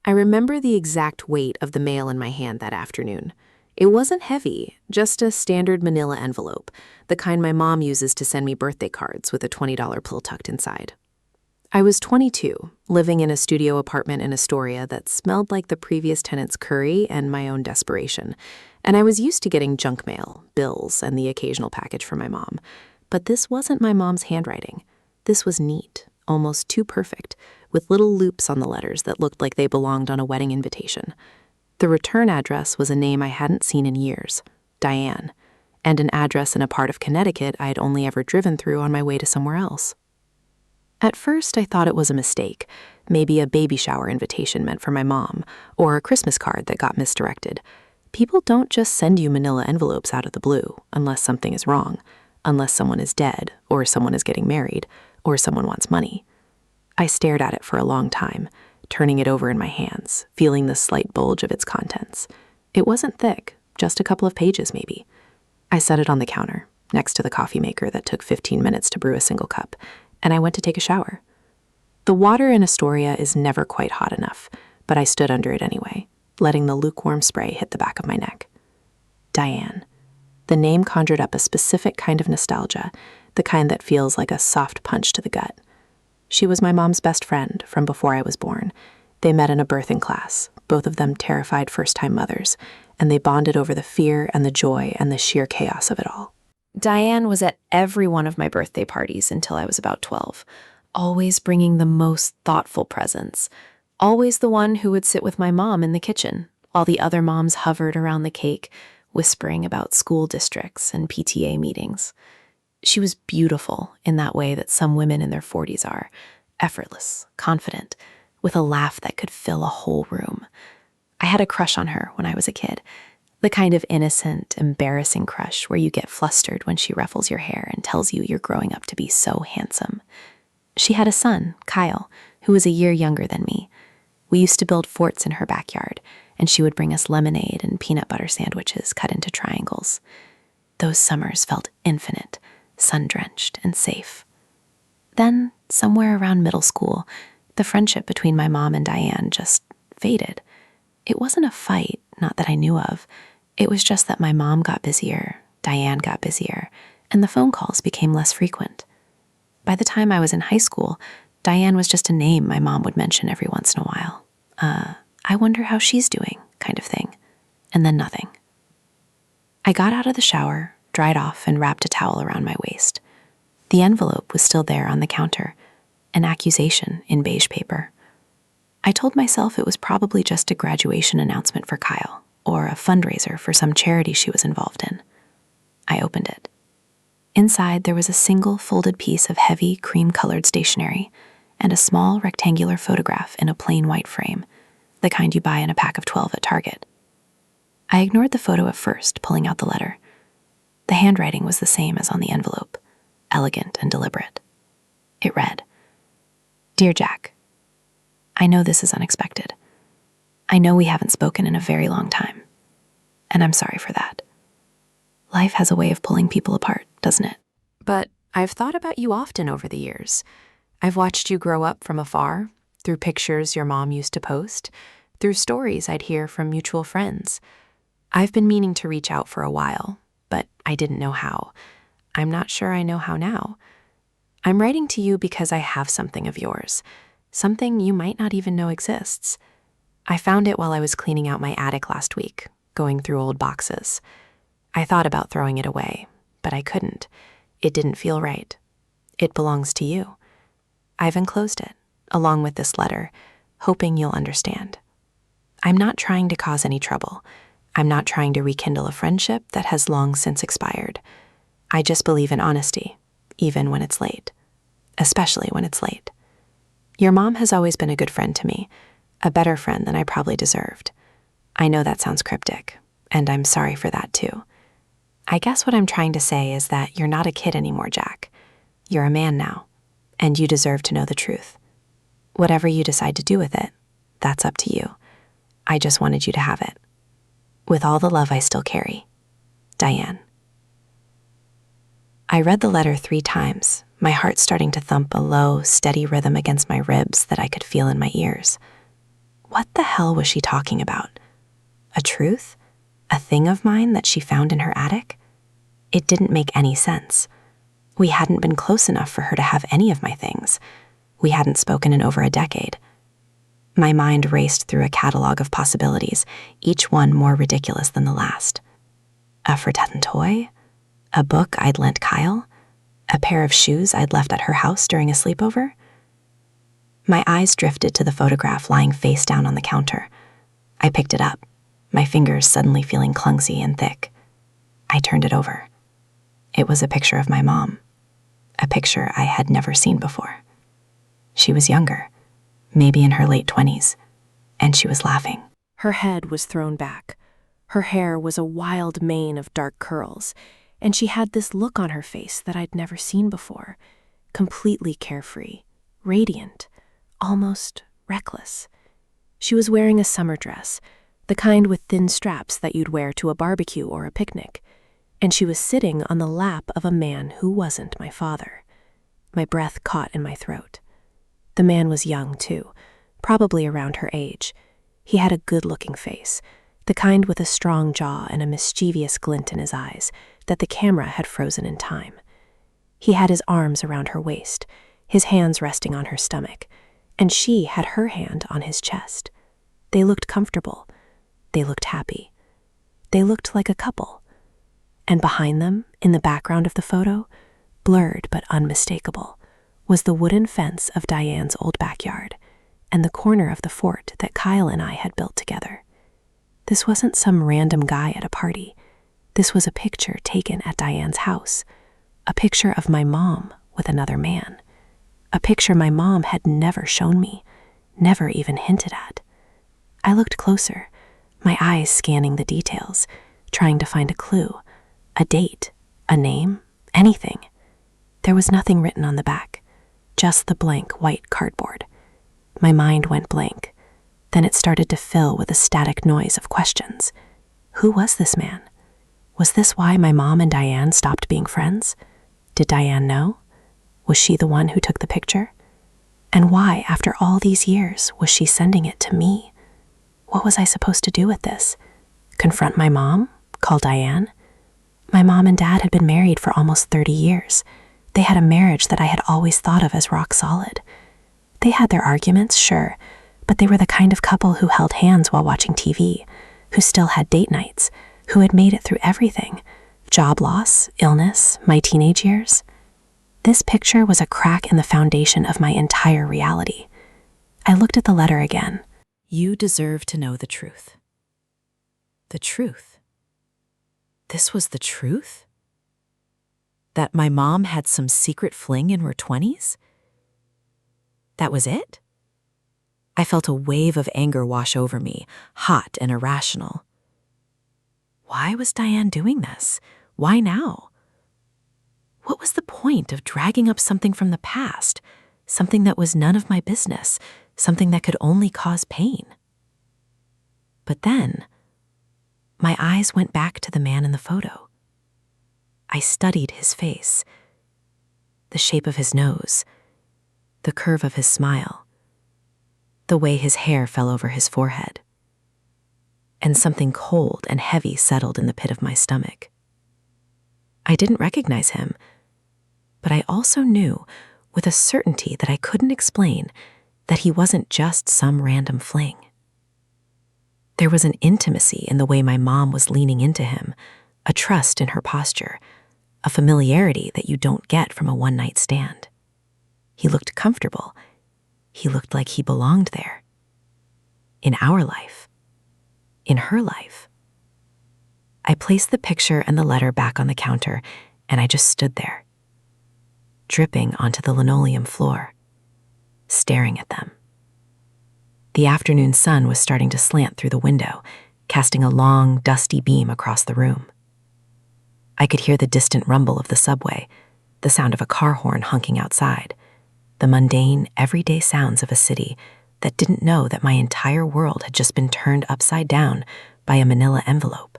I remember the exact weight of the mail in my hand that afternoon. It wasn't heavy, just a standard manila envelope, the kind my mom uses to send me birthday cards with a $20 bill tucked inside. I was 22, living in a studio apartment in Astoria that smelled like the previous tenant's curry and my own desperation, and I was used to getting junk mail, bills, and the occasional package from my mom. But this wasn't my mom's handwriting. This was neat, almost too perfect, with little loops on the letters that looked like they belonged on a wedding invitation. The return address was a name I hadn't seen in years, Diane, and an address in a part of Connecticut I had only ever driven through on my way to somewhere else. At first, I thought it was a mistake, maybe a baby shower invitation meant for my mom, or a Christmas card that got misdirected. People don't just send you manila envelopes out of the blue unless something is wrong, unless someone is dead, or someone is getting married, or someone wants money. I stared at it for a long time, turning it over in my hands, feeling the slight bulge of its contents. It wasn't thick, just a couple of pages maybe. I set it on the counter, next to the coffee maker that took 15 minutes to brew a single cup, and I went to take a shower. The water in Astoria is never quite hot enough, but I stood under it anyway, letting the lukewarm spray hit the back of my neck. Diane. The name conjured up a specific kind of nostalgia, the kind that feels like a soft punch to the gut. She was my mom's best friend from before I was born. They met in a birthing class, both of them terrified first-time mothers, and they bonded over the fear and the joy and the sheer chaos of it all. Diane was at every one of my birthday parties until I was about 12, always bringing the most thoughtful presents, always the one who would sit with my mom in the kitchen, while the other moms hovered around the cake, whispering about school districts and PTA meetings. She was beautiful in that way that some women in their 40s are, effortless, confident, with a laugh that could fill a whole room. I had a crush on her when I was a kid, the kind of innocent, embarrassing crush where you get flustered when she ruffles your hair and tells you you're growing up to be so handsome. She had a son, Kyle, who was a year younger than me. We used to build forts in her backyard, and she would bring us lemonade and peanut butter sandwiches cut into triangles. Those summers felt infinite, sun-drenched and safe. Then, somewhere around middle school, the friendship between my mom and Diane just faded. It wasn't a fight, not that I knew of. It was just that my mom got busier, Diane got busier, and the phone calls became less frequent. By the time I was in high school, Diane was just a name my mom would mention every once in a while. I wonder how she's doing, kind of thing. And then nothing. I got out of the shower, dried off, and wrapped a towel around my waist. The envelope was still there on the counter, an accusation in beige paper. I told myself it was probably just a graduation announcement for Kyle, or a fundraiser for some charity she was involved in. I opened it. Inside, there was a single folded piece of heavy, cream-colored stationery and a small rectangular photograph in a plain white frame, the kind you buy in a pack of 12 at Target. I ignored the photo at first, pulling out the letter. The handwriting was the same as on the envelope, elegant and deliberate. It read, "Dear Jack, I know this is unexpected. I know we haven't spoken in a very long time, and I'm sorry for that. Life has a way of pulling people apart, doesn't it? But I've thought about you often over the years. I've watched you grow up from afar, through pictures your mom used to post, through stories I'd hear from mutual friends. I've been meaning to reach out for a while, but I didn't know how. I'm not sure I know how now. I'm writing to you because I have something of yours, something you might not even know exists. I found it while I was cleaning out my attic last week, going through old boxes. I thought about throwing it away, but I couldn't. It didn't feel right. It belongs to you. I've enclosed it, along with this letter, hoping you'll understand. I'm not trying to cause any trouble. I'm not trying to rekindle a friendship that has long since expired. I just believe in honesty, even when it's late. Especially when it's late. Your mom has always been a good friend to me, a better friend than I probably deserved. I know that sounds cryptic, and I'm sorry for that too. I guess what I'm trying to say is that you're not a kid anymore, Jack. You're a man now, and you deserve to know the truth. Whatever you decide to do with it, that's up to you. I just wanted you to have it. With all the love I still carry, Diane." I read the letter 3 times, my heart starting to thump a low, steady rhythm against my ribs that I could feel in my ears. What the hell was she talking about? A truth? A thing of mine that she found in her attic? It didn't make any sense. We hadn't been close enough for her to have any of my things. We hadn't spoken in over a decade. My mind raced through a catalog of possibilities, each one more ridiculous than the last. A forgotten toy? A book I'd lent Kyle? A pair of shoes I'd left at her house during a sleepover? My eyes drifted to the photograph lying face down on the counter. I picked it up, my fingers suddenly feeling clumsy and thick. I turned it over. It was a picture of my mom, a picture I had never seen before. She was younger, maybe in her late 20s, and she was laughing. Her head was thrown back. Her hair was a wild mane of dark curls, and she had this look on her face that I'd never seen before, completely carefree, radiant, almost reckless. She was wearing a summer dress, the kind with thin straps that you'd wear to a barbecue or a picnic, and she was sitting on the lap of a man who wasn't my father. My breath caught in my throat. The man was young, too, probably around her age. He had a good-looking face, the kind with a strong jaw and a mischievous glint in his eyes that the camera had frozen in time. He had his arms around her waist, his hands resting on her stomach, and she had her hand on his chest. They looked comfortable. They looked happy. They looked like a couple. And behind them, in the background of the photo, blurred but unmistakable, was the wooden fence of Diane's old backyard and the corner of the fort that Kyle and I had built together. This wasn't some random guy at a party. This was a picture taken at Diane's house, a picture of my mom with another man, a picture my mom had never shown me, never even hinted at. I looked closer, my eyes scanning the details, trying to find a clue, a date, a name, anything. There was nothing written on the back, just the blank white cardboard. My mind went blank. Then it started to fill with a static noise of questions. Who was this man? Was this why my mom and Diane stopped being friends? Did Diane know? Was she the one who took the picture? And why, after all these years, was she sending it to me? What was I supposed to do with this? Confront my mom? Call Diane? My mom and dad had been married for almost 30 years. They had a marriage that I had always thought of as rock solid. They had their arguments, sure, but they were the kind of couple who held hands while watching TV, who still had date nights, who had made it through everything. Job loss, illness, my teenage years. This picture was a crack in the foundation of my entire reality. I looked at the letter again. You deserve to know the truth. The truth. This was the truth? That my mom had some secret fling in her 20s? That was it? I felt a wave of anger wash over me, hot and irrational. Why was Diane doing this? Why now? What was the point of dragging up something from the past, something that was none of my business, something that could only cause pain? But then, my eyes went back to the man in the photo. I studied his face, the shape of his nose, the curve of his smile, the way his hair fell over his forehead. And something cold and heavy settled in the pit of my stomach. I didn't recognize him, but I also knew, with a certainty that I couldn't explain, that he wasn't just some random fling. There was an intimacy in the way my mom was leaning into him, a trust in her posture, a familiarity that you don't get from a one-night stand. He looked comfortable. He looked like he belonged there. In our life. In her life. I placed the picture and the letter back on the counter, and I just stood there, dripping onto the linoleum floor, staring at them. The afternoon sun was starting to slant through the window, casting a long, dusty beam across the room. I could hear the distant rumble of the subway, the sound of a car horn honking outside, the mundane, everyday sounds of a city that didn't know that my entire world had just been turned upside down by a manila envelope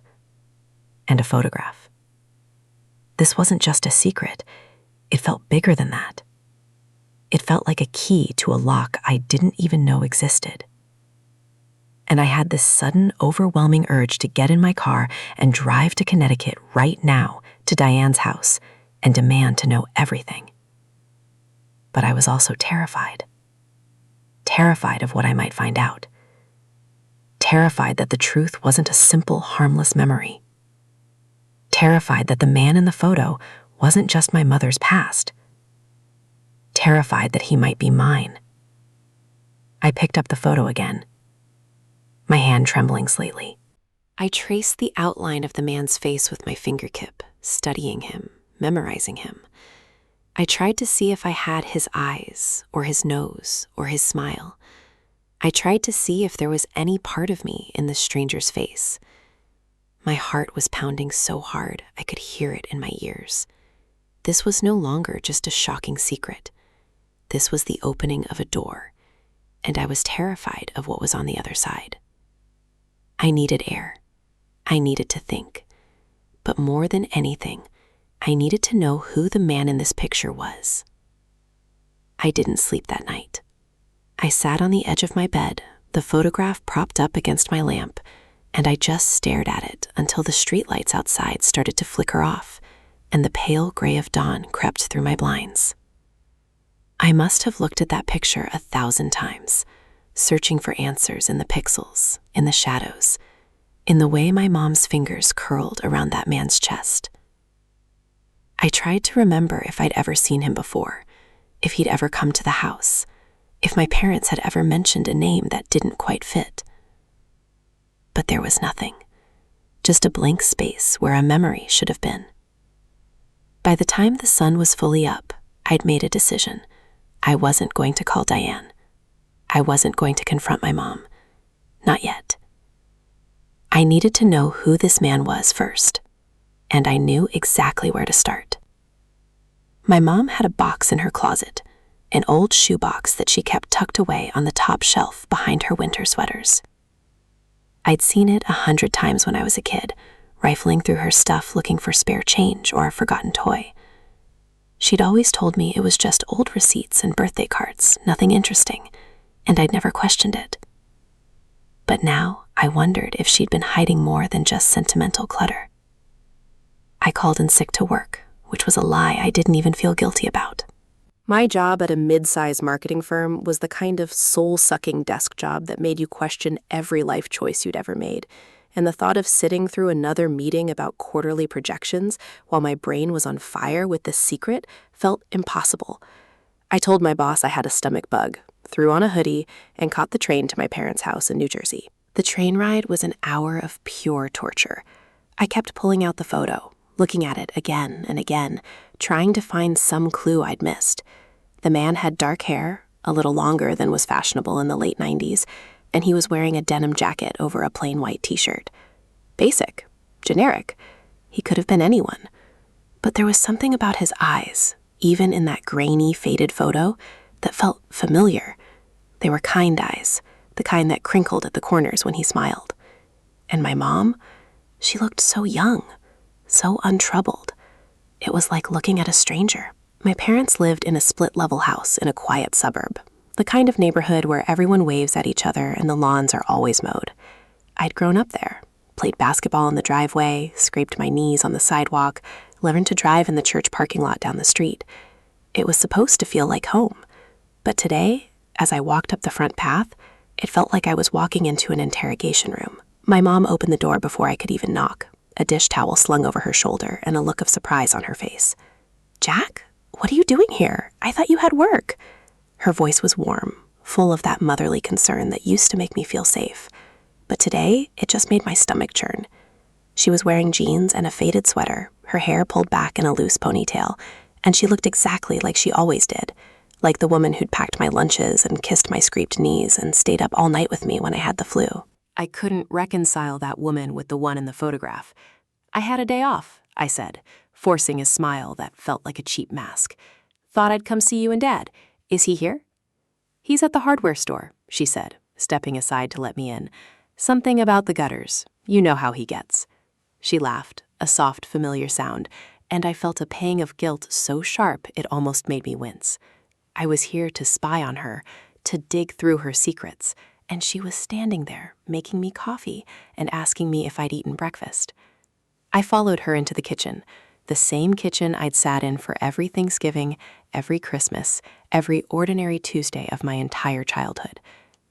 and a photograph. This wasn't just a secret. It felt bigger than that. It felt like a key to a lock I didn't even know existed. and I had this sudden, overwhelming urge to get in my car and drive to Connecticut right now to Diane's house and demand to know everything. But I was also terrified. Terrified of what I might find out. Terrified that the truth wasn't a simple, harmless memory. Terrified that the man in the photo wasn't just my mother's past. Terrified that he might be mine. I picked up the photo again, my hand trembling slightly. I traced the outline of the man's face with my fingertip, studying him, memorizing him. I tried to see if I had his eyes, or his nose, or his smile. I tried to see if there was any part of me in this stranger's face. My heart was pounding so hard I could hear it in my ears. This was no longer just a shocking secret. This was the opening of a door, and I was terrified of what was on the other side. I needed air. I needed to think. But more than anything, I needed to know who the man in this picture was. I didn't sleep that night. I sat on the edge of my bed, the photograph propped up against my lamp, and I just stared at it until the streetlights outside started to flicker off, and the pale gray of dawn crept through my blinds. I must have looked at that picture 1,000 times, searching for answers in the pixels, in the shadows, in the way my mom's fingers curled around that man's chest. I tried to remember if I'd ever seen him before, if he'd ever come to the house, if my parents had ever mentioned a name that didn't quite fit. But there was nothing, just a blank space where a memory should have been. By the time the sun was fully up, I'd made a decision. I wasn't going to call Diane. I wasn't going to confront my mom. Not yet. I needed to know who this man was first, and I knew exactly where to start. My mom had a box in her closet, an old shoebox that she kept tucked away on the top shelf behind her winter sweaters. I'd seen it 100 times when I was a kid, rifling through her stuff looking for spare change or a forgotten toy. She'd always told me it was just old receipts and birthday cards, nothing interesting, and I'd never questioned it. But now I wondered if she'd been hiding more than just sentimental clutter. I called in sick to work, which was a lie I didn't even feel guilty about. My job at a mid-size marketing firm was the kind of soul-sucking desk job that made you question every life choice you'd ever made, and the thought of sitting through another meeting about quarterly projections while my brain was on fire with this secret felt impossible. I told my boss I had a stomach bug, threw on a hoodie, and caught the train to my parents' house in New Jersey. The train ride was an hour of pure torture. I kept pulling out the photo, looking at it again and again, trying to find some clue I'd missed. The man had dark hair, a little longer than was fashionable in the late 90s, and he was wearing a denim jacket over a plain white t-shirt. Basic, generic. He could have been anyone. But there was something about his eyes, even in that grainy, faded photo, that felt familiar. They were kind eyes, the kind that crinkled at the corners when he smiled. And my mom, she looked so young, so untroubled. It was like looking at a stranger. My parents lived in a split-level house in a quiet suburb, the kind of neighborhood where everyone waves at each other and the lawns are always mowed. I'd grown up there, played basketball in the driveway, scraped my knees on the sidewalk, learned to drive in the church parking lot down the street. It was supposed to feel like home. But today, as I walked up the front path, it felt like I was walking into an interrogation room. My mom opened the door before I could even knock, a dish towel slung over her shoulder and a look of surprise on her face. "Jack? What are you doing here? I thought you had work." Her voice was warm, full of that motherly concern that used to make me feel safe. But today, it just made my stomach churn. She was wearing jeans and a faded sweater, her hair pulled back in a loose ponytail, and she looked exactly like she always did, like the woman who'd packed my lunches and kissed my scraped knees and stayed up all night with me when I had the flu. I couldn't reconcile that woman with the one in the photograph. "I had a day off," I said, forcing a smile that felt like a cheap mask. "Thought I'd come see you and Dad. Is he here?" "He's at the hardware store," she said, stepping aside to let me in. "Something about the gutters. You know how he gets." She laughed, a soft, familiar sound, and I felt a pang of guilt so sharp it almost made me wince. I was here to spy on her, to dig through her secrets, and she was standing there, making me coffee and asking me if I'd eaten breakfast. I followed her into the kitchen, the same kitchen I'd sat in for every Thanksgiving, every Christmas, every ordinary Tuesday of my entire childhood.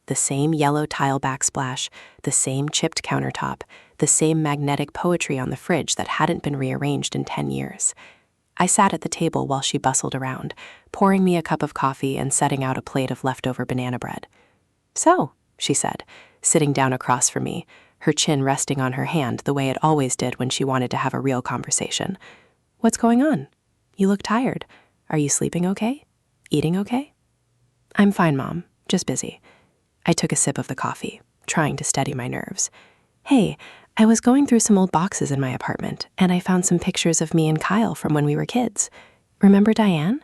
The same yellow tile backsplash, the same chipped countertop, the same magnetic poetry on the fridge that hadn't been rearranged in 10 years. I sat at the table while she bustled around, pouring me a cup of coffee and setting out a plate of leftover banana bread. "So," she said, sitting down across from me, her chin resting on her hand the way it always did when she wanted to have a real conversation. "What's going on? You look tired. Are you sleeping okay? Eating okay?" "I'm fine, Mom. Just busy." I took a sip of the coffee, trying to steady my nerves. "Hey, I was going through some old boxes in my apartment, and I found some pictures of me and Kyle from when we were kids. Remember Diane?"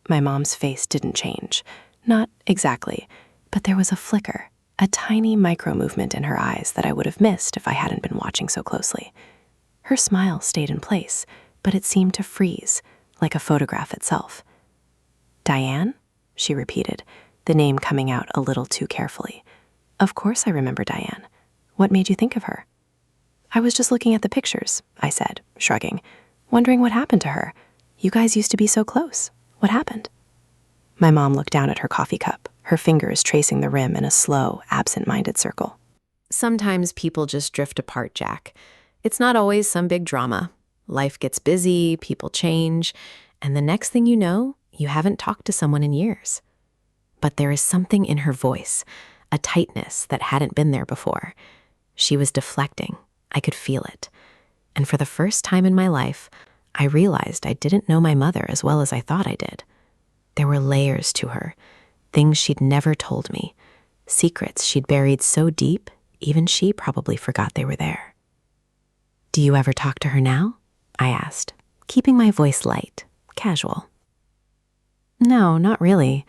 My mom's face didn't change. Not exactly, but there was a flicker, a tiny micro-movement in her eyes that I would have missed if I hadn't been watching so closely. Her smile stayed in place, but it seemed to freeze, like a photograph itself. "Diane?" she repeated, the name coming out a little too carefully. "Of course I remember Diane. What made you think of her?" "I was just looking at the pictures," I said, shrugging, "wondering what happened to her. You guys used to be so close. What happened?" My mom looked down at her coffee cup, her fingers tracing the rim in a slow, absent-minded circle. Sometimes people just drift apart, Jack. It's not always some big drama. Life gets busy, people change, and the next thing you know, you haven't talked to someone in years. But there is something in her voice, a tightness that hadn't been there before. She was deflecting. I could feel it. And for the first time in my life, I realized I didn't know my mother as well as I thought I did. There were layers to her, things she'd never told me, secrets she'd buried so deep, even she probably forgot they were there. "Do you ever talk to her now?" I asked, keeping my voice light, casual. "No, not really.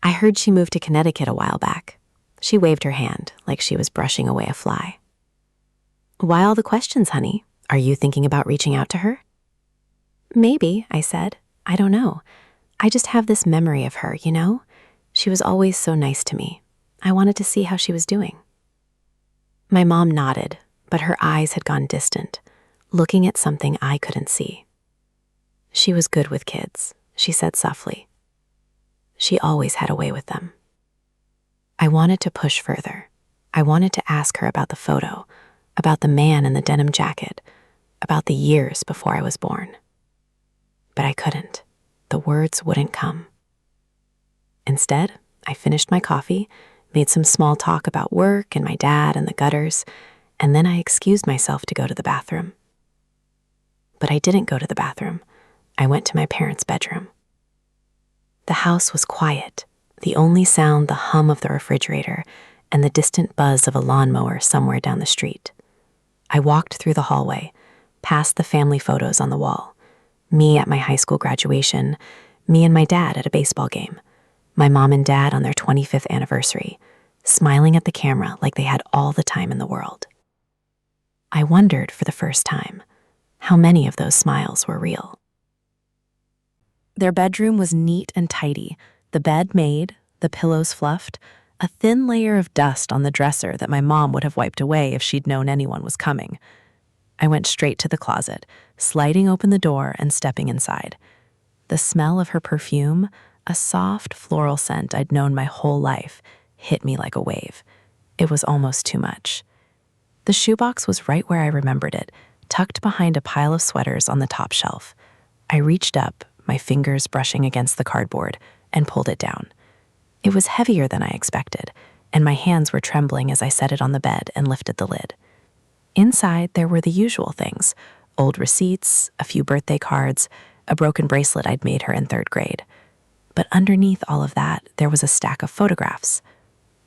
I heard she moved to Connecticut a while back." She waved her hand like she was brushing away a fly. "Why all the questions, honey? Are you thinking about reaching out to her?" "Maybe," I said. "I don't know. I just have this memory of her, you know? She was always so nice to me. I wanted to see how she was doing." My mom nodded, but her eyes had gone distant, looking at something I couldn't see. "She was good with kids," she said softly. "She always had a way with them." I wanted to push further. I wanted to ask her about the photo, about the man in the denim jacket, about the years before I was born. But I couldn't. The words wouldn't come. Instead, I finished my coffee, made some small talk about work and my dad and the gutters, and then I excused myself to go to the bathroom. But I didn't go to the bathroom. I went to my parents' bedroom. The house was quiet, the only sound the hum of the refrigerator and the distant buzz of a lawnmower somewhere down the street. I walked through the hallway, past the family photos on the wall. Me at my high school graduation, me and my dad at a baseball game, my mom and dad on their 25th anniversary, smiling at the camera like they had all the time in the world. I wondered for the first time how many of those smiles were real. Their bedroom was neat and tidy, the bed made, the pillows fluffed, a thin layer of dust on the dresser that my mom would have wiped away if she'd known anyone was coming. I went straight to the closet, sliding open the door and stepping inside. The smell of her perfume, a soft floral scent I'd known my whole life, hit me like a wave. It was almost too much. The shoebox was right where I remembered it, tucked behind a pile of sweaters on the top shelf. I reached up, my fingers brushing against the cardboard, and pulled it down. It was heavier than I expected, and my hands were trembling as I set it on the bed and lifted the lid. Inside, there were the usual things: old receipts, a few birthday cards, a broken bracelet I'd made her in 3rd grade. But underneath all of that, there was a stack of photographs.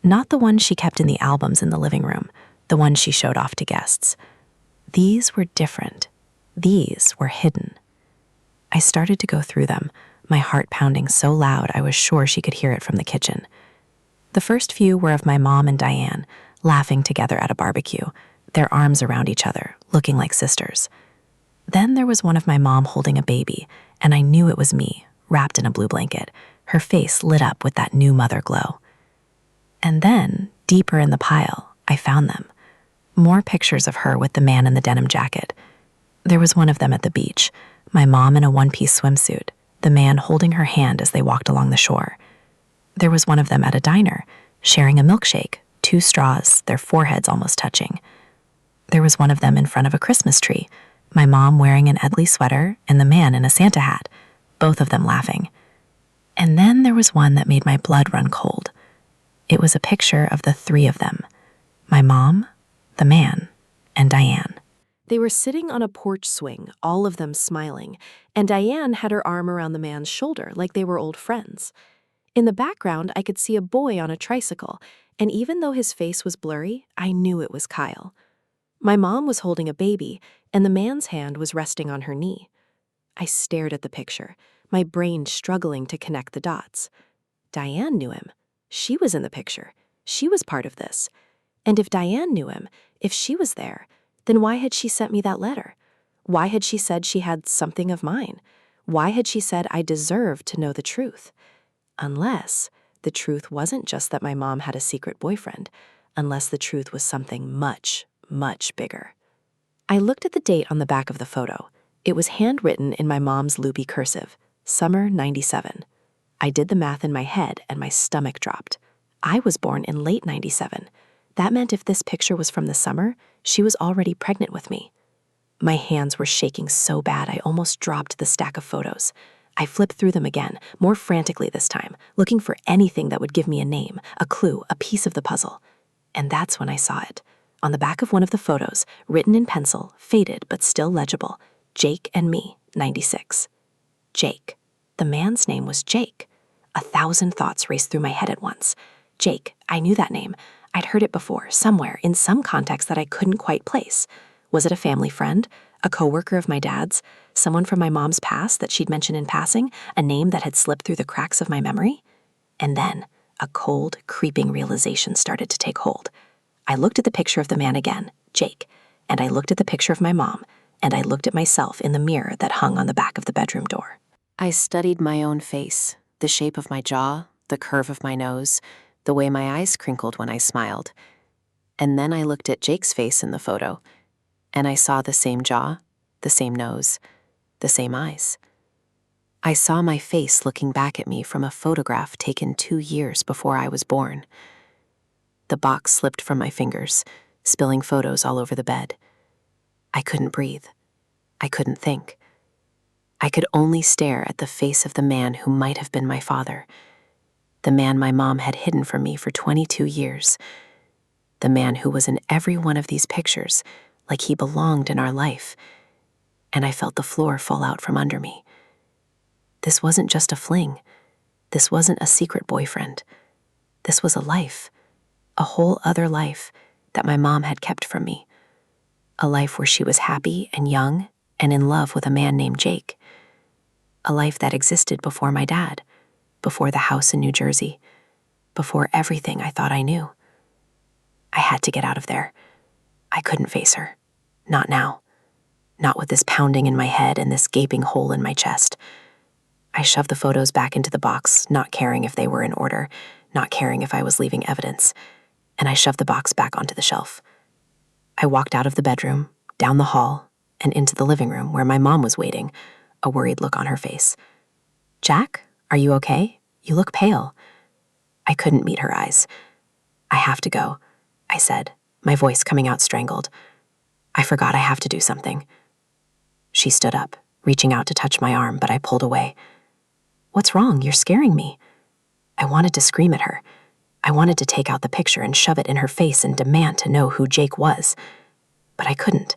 Not the ones she kept in the albums in the living room, the ones she showed off to guests. These were different. These were hidden. I started to go through them, my heart pounding so loud I was sure she could hear it from the kitchen. The first few were of my mom and Diane, laughing together at a barbecue, their arms around each other, looking like sisters. Then there was one of my mom holding a baby, and I knew it was me, wrapped in a blue blanket, her face lit up with that new mother glow. And then, deeper in the pile, I found them. More pictures of her with the man in the denim jacket. There was one of them at the beach, my mom in a one-piece swimsuit, the man holding her hand as they walked along the shore. There was one of them at a diner, sharing a milkshake, 2 straws, their foreheads almost touching. There was one of them in front of a Christmas tree, my mom wearing an Edley sweater and the man in a Santa hat, both of them laughing. And then there was one that made my blood run cold. It was a picture of the 3 of them, my mom, the man, and Diane. They were sitting on a porch swing, all of them smiling, and Diane had her arm around the man's shoulder like they were old friends. In the background, I could see a boy on a tricycle, and even though his face was blurry, I knew it was Kyle. My mom was holding a baby, and the man's hand was resting on her knee. I stared at the picture, my brain struggling to connect the dots. Diane knew him. She was in the picture. She was part of this. And if Diane knew him, if she was there, then why had she sent me that letter? Why had she said she had something of mine? Why had she said I deserved to know the truth? Unless the truth wasn't just that my mom had a secret boyfriend, unless the truth was something much, much bigger. I looked at the date on the back of the photo. It was handwritten in my mom's loopy cursive, summer '97. I did the math in my head and my stomach dropped. I was born in late '97. That meant if this picture was from the summer, she was already pregnant with me. My hands were shaking so bad I almost dropped the stack of photos. I flipped through them again, more frantically this time, looking for anything that would give me a name, a clue, a piece of the puzzle. And that's when I saw it. On the back of one of the photos, written in pencil, faded but still legible, Jake and me, 96. Jake. The man's name was Jake. 1,000 thoughts raced through my head at once. Jake, I knew that name. I'd heard it before, somewhere, in some context that I couldn't quite place. Was it a family friend? A coworker of my dad's? Someone from my mom's past that she'd mentioned in passing? A name that had slipped through the cracks of my memory? And then, a cold, creeping realization started to take hold. I looked at the picture of the man again, Jake, and I looked at the picture of my mom, and I looked at myself in the mirror that hung on the back of the bedroom door. I studied my own face, the shape of my jaw, the curve of my nose, the way my eyes crinkled when I smiled. And then I looked at Jake's face in the photo, and I saw the same jaw, the same nose, the same eyes. I saw my face looking back at me from a photograph taken 2 years before I was born. The box slipped from my fingers, spilling photos all over the bed. I couldn't breathe. I couldn't think. I could only stare at the face of the man who might have been my father, the man my mom had hidden from me for 22 years, the man who was in every one of these pictures, like he belonged in our life, and I felt the floor fall out from under me. This wasn't just a fling. This wasn't a secret boyfriend. This was a life, a whole other life that my mom had kept from me, a life where she was happy and young and in love with a man named Jake, a life that existed before my dad, before the house in New Jersey, before everything I thought I knew. I had to get out of there. I couldn't face her. Not now. Not with this pounding in my head and this gaping hole in my chest. I shoved the photos back into the box, not caring if they were in order, not caring if I was leaving evidence, and I shoved the box back onto the shelf. I walked out of the bedroom, down the hall, and into the living room where my mom was waiting, a worried look on her face. "Jack, are you okay? You look pale." I couldn't meet her eyes. "I have to go," I said, my voice coming out strangled. "I forgot I have to do something." She stood up, reaching out to touch my arm, but I pulled away. "What's wrong? You're scaring me." I wanted to scream at her. I wanted to take out the picture and shove it in her face and demand to know who Jake was. But I couldn't.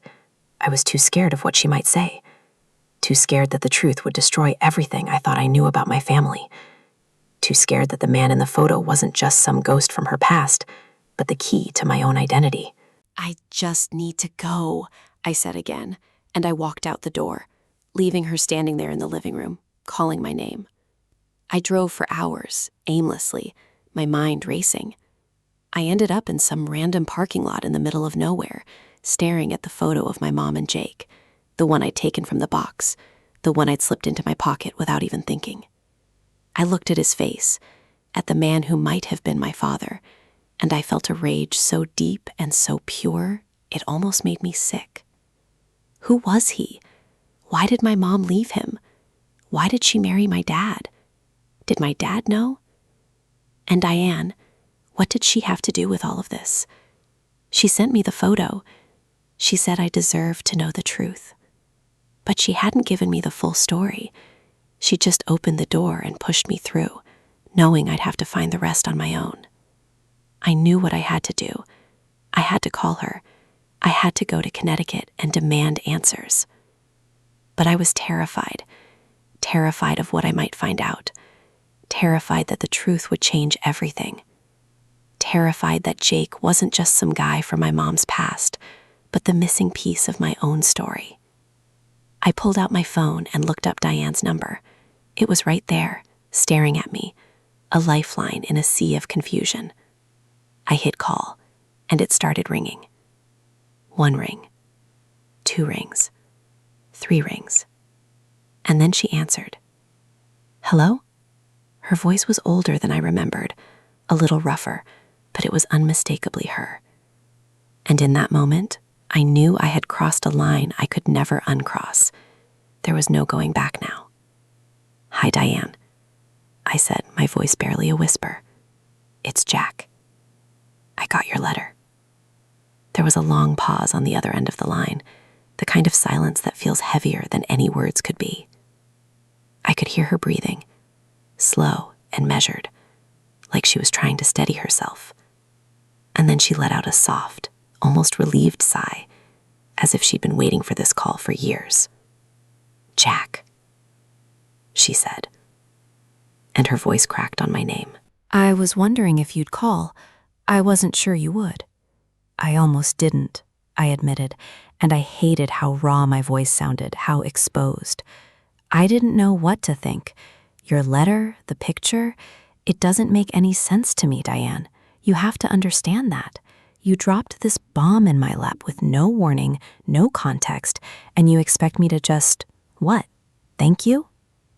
I was too scared of what she might say. Too scared that the truth would destroy everything I thought I knew about my family. Too scared that the man in the photo wasn't just some ghost from her past, but the key to my own identity. "I just need to go," I said again, and I walked out the door, leaving her standing there in the living room, calling my name. I drove for hours, aimlessly, my mind racing. I ended up in some random parking lot in the middle of nowhere, staring at the photo of my mom and Jake, the one I'd taken from the box, the one I'd slipped into my pocket without even thinking. I looked at his face, at the man who might have been my father, and I felt a rage so deep and so pure, it almost made me sick. Who was he? Why did my mom leave him? Why did she marry my dad? Did my dad know? And Diane, what did she have to do with all of this? She sent me the photo. She said I deserved to know the truth. But she hadn't given me the full story. She just opened the door and pushed me through, knowing I'd have to find the rest on my own. I knew what I had to do. I had to call her. I had to go to Connecticut and demand answers. But I was terrified of what I might find out, terrified that the truth would change everything, terrified that Jake wasn't just some guy from my mom's past, but the missing piece of my own story. I pulled out my phone and looked up Diane's number. It was right there, staring at me, a lifeline in a sea of confusion. I hit call, and it started ringing. 1 ring, 2 rings, 3 rings, and then she answered. Hello? Her voice was older than I remembered, a little rougher, but it was unmistakably her. And in that moment, I knew I had crossed a line I could never uncross. There was no going back now. Hi, Diane, I said, my voice barely a whisper. It's Jack. I got your letter. There was a long pause on the other end of the line, the kind of silence that feels heavier than any words could be. I could hear her breathing, slow and measured, like she was trying to steady herself. And then she let out a soft, almost relieved sigh, as if she'd been waiting for this call for years. Jack, she said, and her voice cracked on my name. I was wondering if you'd call. I wasn't sure you would. I almost didn't, I admitted, and I hated how raw my voice sounded, how exposed. I didn't know what to think. Your letter, the picture, it doesn't make any sense to me, Diane. You have to understand that. You dropped this bomb in my lap with no warning, no context, and you expect me to just, what, thank you?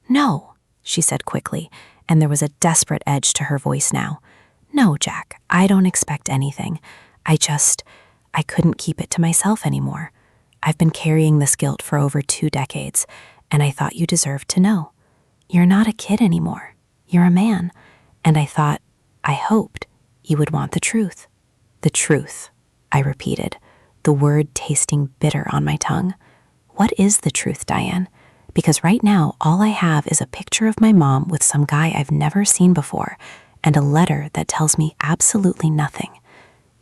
No, she said quickly, and there was a desperate edge to her voice now. No, Jack, I don't expect anything. I couldn't keep it to myself anymore. I've been carrying this guilt for over 2 decades, and I thought you deserved to know. You're not a kid anymore. You're a man. And I hoped you would want the truth. The truth, I repeated, the word tasting bitter on my tongue. What is the truth, Diane? Because right now, all I have is a picture of my mom with some guy I've never seen before, and a letter that tells me absolutely nothing.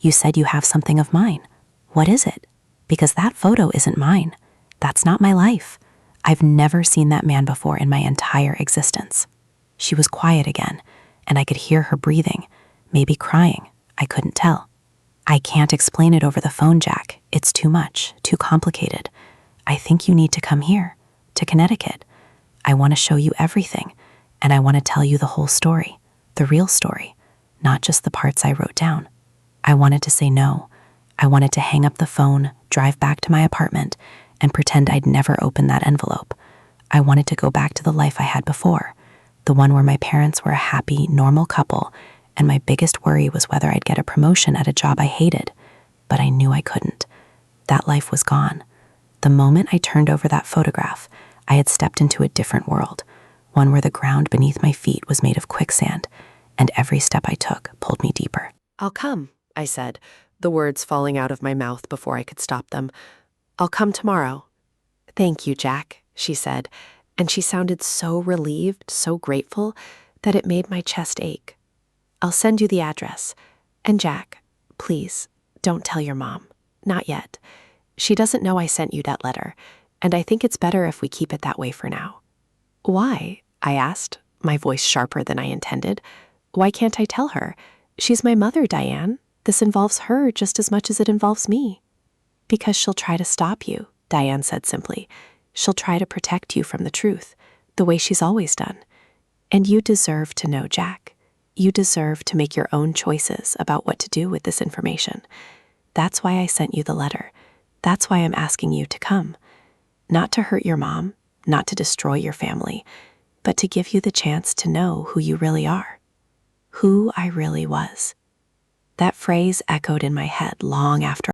You said you have something of mine. What is it? Because that photo isn't mine. That's not my life. I've never seen that man before in my entire existence. She was quiet again, and I could hear her breathing, maybe crying. I couldn't tell. I can't explain it over the phone, Jack. It's too much, too complicated. I think you need to come here, to Connecticut. I want to show you everything, and I want to tell you the whole story, the real story, not just the parts I wrote down. I wanted to say no. I wanted to hang up the phone, drive back to my apartment, and pretend I'd never opened that envelope. I wanted to go back to the life I had before, the one where my parents were a happy, normal couple, and my biggest worry was whether I'd get a promotion at a job I hated. But I knew I couldn't. That life was gone. The moment I turned over that photograph, I had stepped into a different world, one where the ground beneath my feet was made of quicksand, and every step I took pulled me deeper. I'll come, I said, the words falling out of my mouth before I could stop them. I'll come tomorrow. Thank you, Jack, she said, and she sounded so relieved, so grateful, that it made my chest ache. I'll send you the address. And Jack, please, don't tell your mom. Not yet. She doesn't know I sent you that letter, and I think it's better if we keep it that way for now. Why? I asked, my voice sharper than I intended. Why can't I tell her? She's my mother, Diane. This involves her just as much as it involves me. Because she'll try to stop you, Diane said simply. She'll try to protect you from the truth, the way she's always done. And you deserve to know, Jack. You deserve to make your own choices about what to do with this information. That's why I sent you the letter. That's why I'm asking you to come. Not to hurt your mom, not to destroy your family, but to give you the chance to know who you really are. Who I really was. That phrase echoed in my head long after.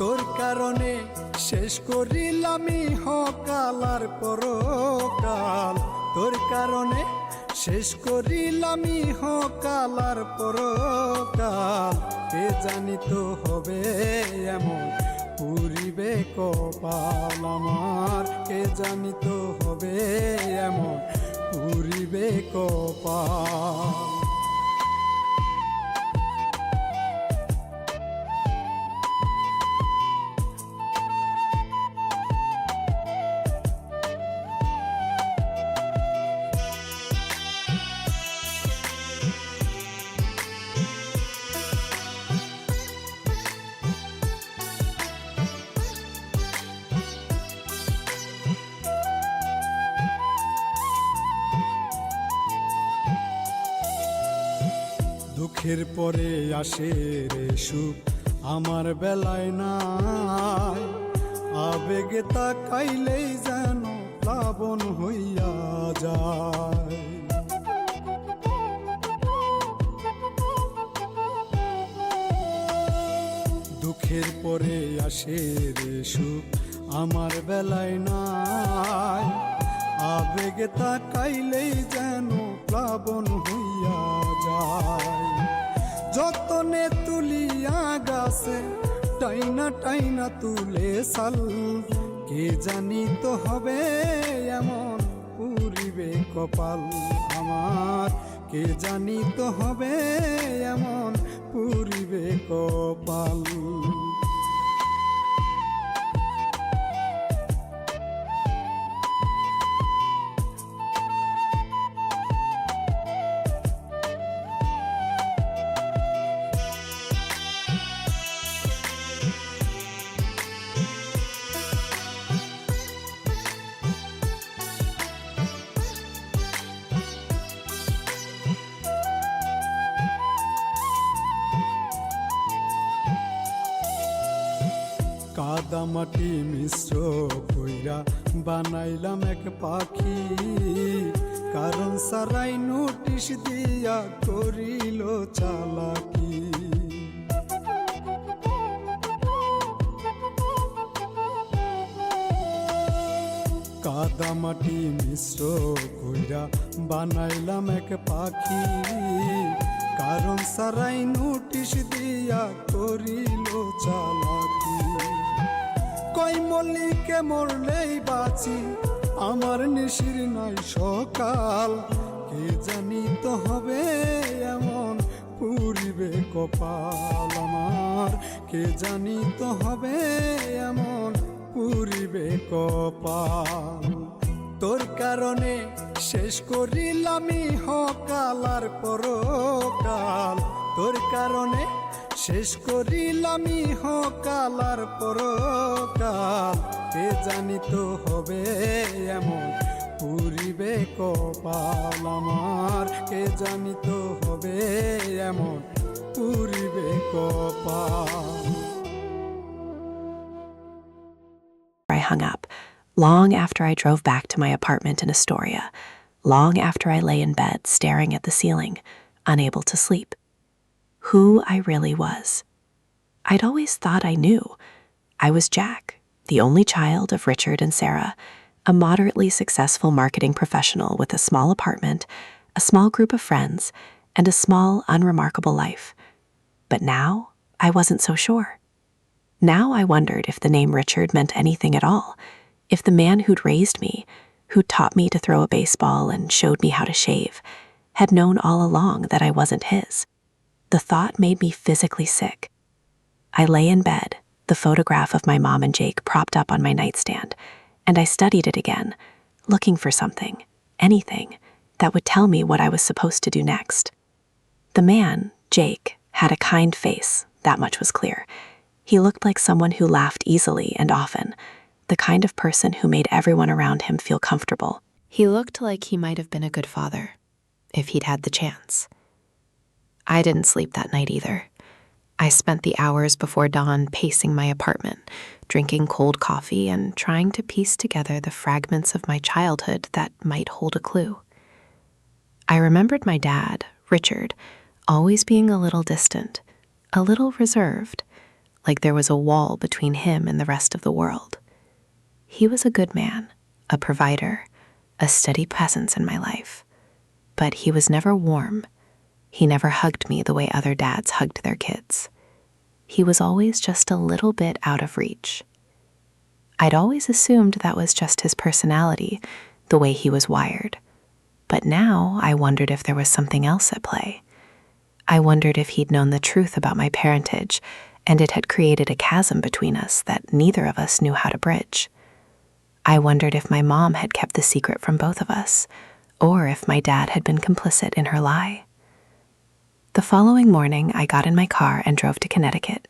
তোর কারণে শেষ করিলামি হকাল আর পরকাল, তোর কারণে শেষ করিলামি হকাল আর পরকাল। কে জানিত হবে এমন পুরিবে কপাল আমার, কে জানিত হবে এমন পুরিবে কপাল। দুঃখের পরে আসে রে সুখ, আমার বেলায় নাই। আবেগে তাকাইলেই যেন প্লাবন হইয়া যায়। দুঃখের পরে আসে রে সুখ, আমার বেলায় নাই। আবেগে তাকাইলেই যেন প্লাবন হইয়া যায়। যতনে তুলিয়া গাছে টাইনা টাইনা তুলে সাল, কে জানি তো হবে এমন পুরিবে কপাল আমার, কে জানি তো হবে এমন পুরিবে কপাল। কাদা মাটি মিশ্র কইরা বানাইলাম এক পাখি, কারণ সারাই নোটিশ দিয়া করিল চালাকি। কাদা মাটি মিশ্র কইরা বানাইলাম এক পাখি, কারণ সারাই নোটিশ দিয়া করিল চালাকি। কই মল্লিকে মরলেই বাঁচি, আমার নিশির নাই সকাল, কে জানি তো হবে এমন পুরিবে কপাল আমার, কে জানি তো হবে এমন পুরিবে কপাল। তোর কারণে শেষ করিলামি হকাল আর পরকাল, তোর কারণে শেষ করিলামি হকাল আর পরকাল। কে জানি তো হবে এমন পুরিবে কপাল আমার, কে জানি তো হবে এমন পুরিবে কপাল। I hung up, long after I drove back to my apartment in Astoria, long after I lay in bed staring at the ceiling, unable to sleep. Who I really was. I'd always thought I knew. I was Jack, the only child of Richard and Sarah, a moderately successful marketing professional with a small apartment, a small group of friends, and a small, unremarkable life. But now, I wasn't so sure. Now I wondered if the name Richard meant anything at all, if the man who'd raised me, who taught me to throw a baseball and showed me how to shave, had known all along that I wasn't his. The thought made me physically sick. I lay in bed, the photograph of my mom and Jake propped up on my nightstand, and I studied it again, looking for something, anything, that would tell me what I was supposed to do next. The man, Jake had a kind face, that much was clear. He looked like someone who laughed easily and often, the kind of person who made everyone around him feel comfortable. He looked like he might have been a good father, if he'd had the chance. I didn't sleep that night either. I spent the hours before dawn pacing my apartment, drinking cold coffee and trying to piece together the fragments of my childhood that might hold a clue. I remembered my dad, Richard, always being a little distant, a little reserved, like there was a wall between him and the rest of the world. He was a good man, a provider, a steady presence in my life. But he was never warm. He never hugged me the way other dads hugged their kids. He was always just a little bit out of reach. I'd always assumed that was just his personality, the way he was wired. But now I wondered if there was something else at play. I wondered if he'd known the truth about my parentage, and it had created a chasm between us that neither of us knew how to bridge. I wondered if my mom had kept the secret from both of us, or if my dad had been complicit in her lie. The following morning, I got in my car and drove to Connecticut.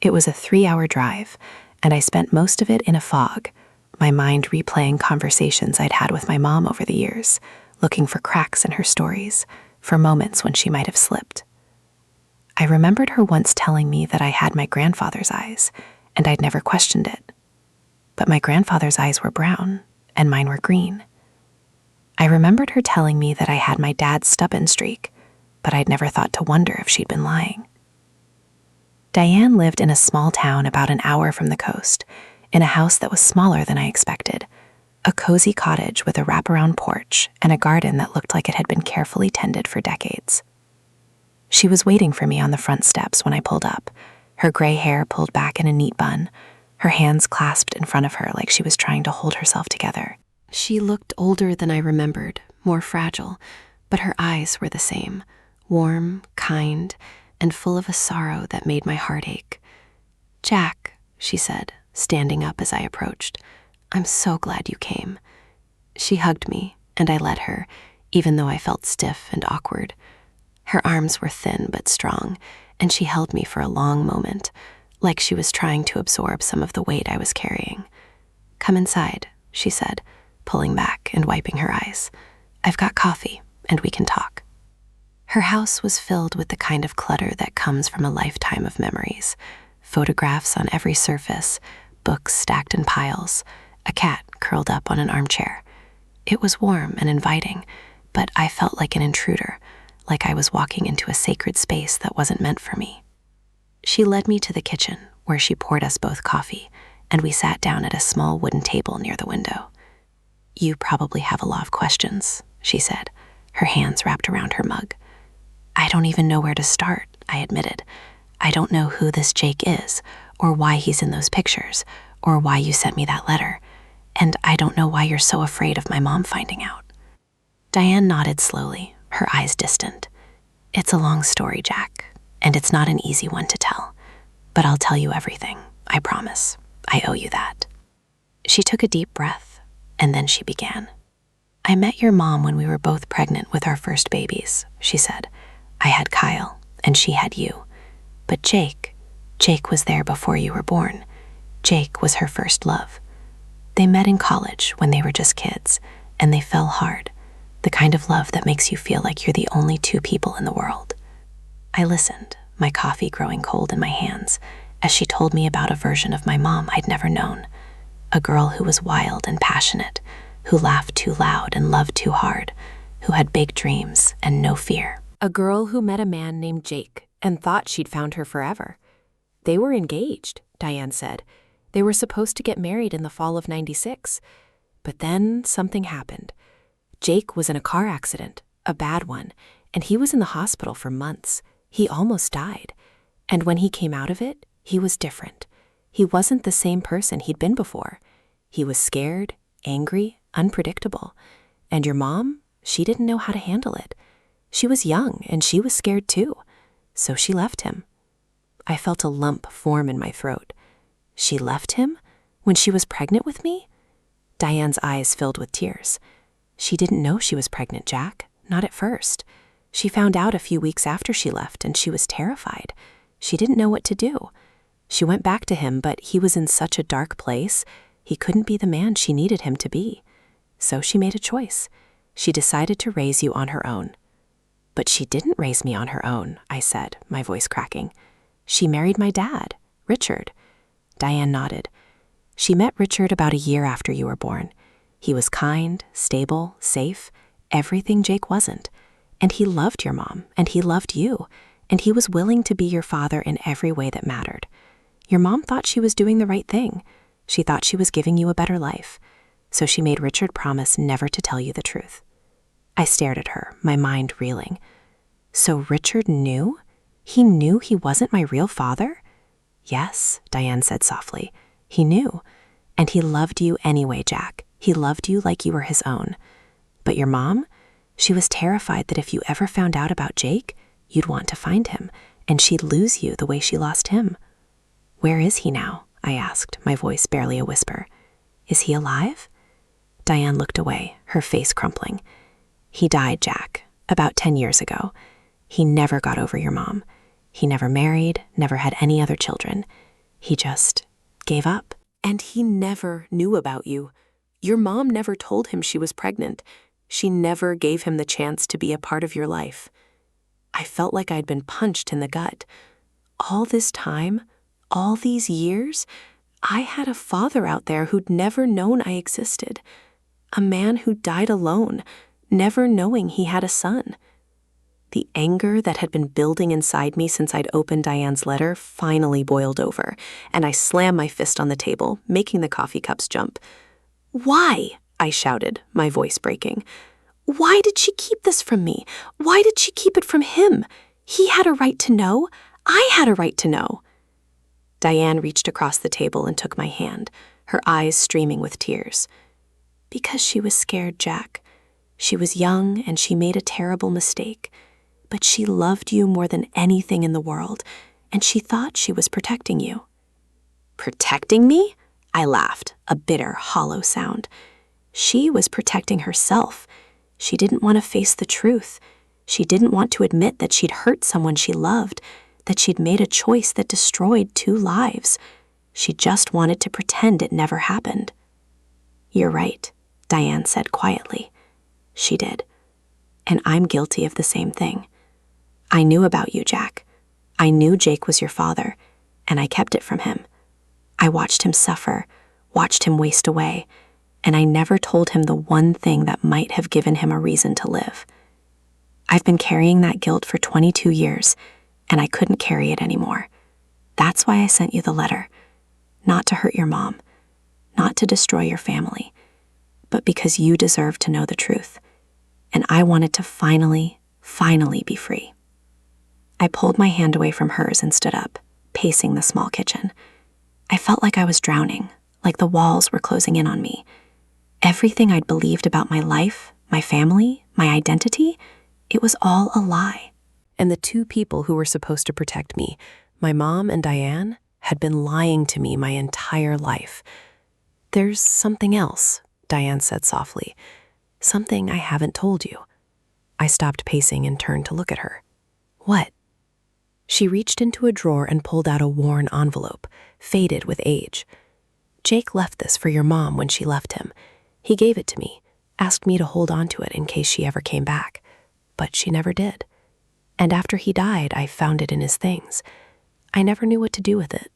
It was a 3-hour drive, and I spent most of it in a fog, my mind replaying conversations I'd had with my mom over the years, looking for cracks in her stories, for moments when she might have slipped. I remembered her once telling me that I had my grandfather's eyes, and I'd never questioned it. But my grandfather's eyes were brown, and mine were green. I remembered her telling me that I had my dad's stubborn streak, but I'd never thought to wonder if she'd been lying. Diane lived in a small town about an hour from the coast, in a house that was smaller than I expected, a cozy cottage with a wraparound porch and a garden that looked like it had been carefully tended for decades. She was waiting for me on the front steps when I pulled up, her gray hair pulled back in a neat bun, her hands clasped in front of her like she was trying to hold herself together. She looked older than I remembered, more fragile, but her eyes were the same, warm, kind, and full of a sorrow that made my heart ache. "Jack," she said, standing up as I approached, "I'm so glad you came." She hugged me, and I let her, even though I felt stiff and awkward. Her arms were thin but strong, and she held me for a long moment, like she was trying to absorb some of the weight I was carrying. "Come inside," she said, pulling back and wiping her eyes. "I've got coffee, and we can talk." Her house was filled with the kind of clutter that comes from a lifetime of memories. Photographs on every surface, books stacked in piles, a cat curled up on an armchair. It was warm and inviting, but I felt like an intruder, like I was walking into a sacred space that wasn't meant for me. She led me to the kitchen, where she poured us both coffee, and we sat down at a small wooden table near the window. "You probably have a lot of questions," she said, her hands wrapped around her mug. "I don't even know where to start," I admitted. "I don't know who this Jake is, or why he's in those pictures, or why you sent me that letter. And I don't know why you're so afraid of my mom finding out." Diane nodded slowly, her eyes distant. "It's a long story, Jack, and it's not an easy one to tell. But I'll tell you everything, I promise. I owe you that." She took a deep breath, and then she began. "I met your mom when we were both pregnant with our first babies," she said. "I had Kyle, and she had you. But Jake was there before you were born. Jake was her first love. They met in college when they were just kids, and they fell hard, the kind of love that makes you feel like you're the only two people in the world." I listened, my coffee growing cold in my hands, as she told me about a version of my mom I'd never known, a girl who was wild and passionate, who laughed too loud and loved too hard, who had big dreams and no fear. A girl who met a man named Jake and thought she'd found her forever. They were engaged, Diane said. They were supposed to get married in the fall of '96. But then something happened. Jake was in a car accident, a bad one, and he was in the hospital for months. He almost died. And when he came out of it, he was different. He wasn't the same person he'd been before. He was scared, angry, unpredictable. And your mom, she didn't know how to handle it. She was young, and she was scared too. So she left him. I felt a lump form in my throat. She left him? When she was pregnant with me? Diane's eyes filled with tears. She didn't know she was pregnant, Jack. Not at first. She found out a few weeks after she left, and she was terrified. She didn't know what to do. She went back to him, but he was in such a dark place, he couldn't be the man she needed him to be. So she made a choice. She decided to raise you on her own. But she didn't raise me on her own, I said, my voice cracking. She married my dad, Richard. Diane nodded. She met Richard about a year after you were born. He was kind, stable, safe, everything Jake wasn't. And he loved your mom, and he loved you, and he was willing to be your father in every way that mattered. Your mom thought she was doing the right thing. She thought she was giving you a better life. So she made Richard promise never to tell you the truth. I stared at her, my mind reeling. So Richard knew? He knew he wasn't my real father? Yes, Diane said softly. He knew. And he loved you anyway, Jack. He loved you like you were his own. But your mom? She was terrified that if you ever found out about Jake, you'd want to find him, and she'd lose you the way she lost him. Where is he now? I asked, my voice barely a whisper. Is he alive? Diane looked away, her face crumpling. He died, Jack, about 10 years ago. He never got over your mom. He never married, never had any other children. He just gave up. And he never knew about you. Your mom never told him she was pregnant. She never gave him the chance to be a part of your life. I felt like I'd been punched in the gut. All this time, all these years, I had a father out there who'd never known I existed. A man who died alone, never knowing he had a son. The anger that had been building inside me since I'd opened Diane's letter finally boiled over, and I slammed my fist on the table, making the coffee cups jump. Why? I shouted, my voice breaking. Why did she keep this from me? Why did she keep it from him? He had a right to know. I had a right to know. Diane reached across the table and took my hand, her eyes streaming with tears. Because she was scared, Jack. She was young and she made a terrible mistake. But she loved you more than anything in the world, and she thought she was protecting you. Protecting me? I laughed, a bitter, hollow sound. She was protecting herself. She didn't want to face the truth. She didn't want to admit that she'd hurt someone she loved, that she'd made a choice that destroyed 2 lives. She just wanted to pretend it never happened. You're right, Diane said quietly. She did. And I'm guilty of the same thing. I knew about you, Jack. I knew Jake was your father, and I kept it from him. I watched him suffer, watched him waste away, and I never told him the one thing that might have given him a reason to live. I've been carrying that guilt for 22 years, and I couldn't carry it anymore. That's why I sent you the letter. Not to hurt your mom, not to destroy your family, but because you deserve to know the truth, and I wanted to finally be free. I pulled my hand away from hers and stood up, pacing the small kitchen. I felt like I was drowning, like the walls were closing in on me. Everything I'd believed about my life, my family, my identity, it was all a lie. And the 2 people who were supposed to protect me, my mom and Diane, had been lying to me my entire life. There's something else, Diane said softly. Something I haven't told you. I stopped pacing and turned to look at her. What? She reached into a drawer and pulled out a worn envelope, faded with age. Jake left this for your mom when she left him. He gave it to me, asked me to hold on to it in case she ever came back. But she never did. And after he died, I found it in his things. I never knew what to do with it.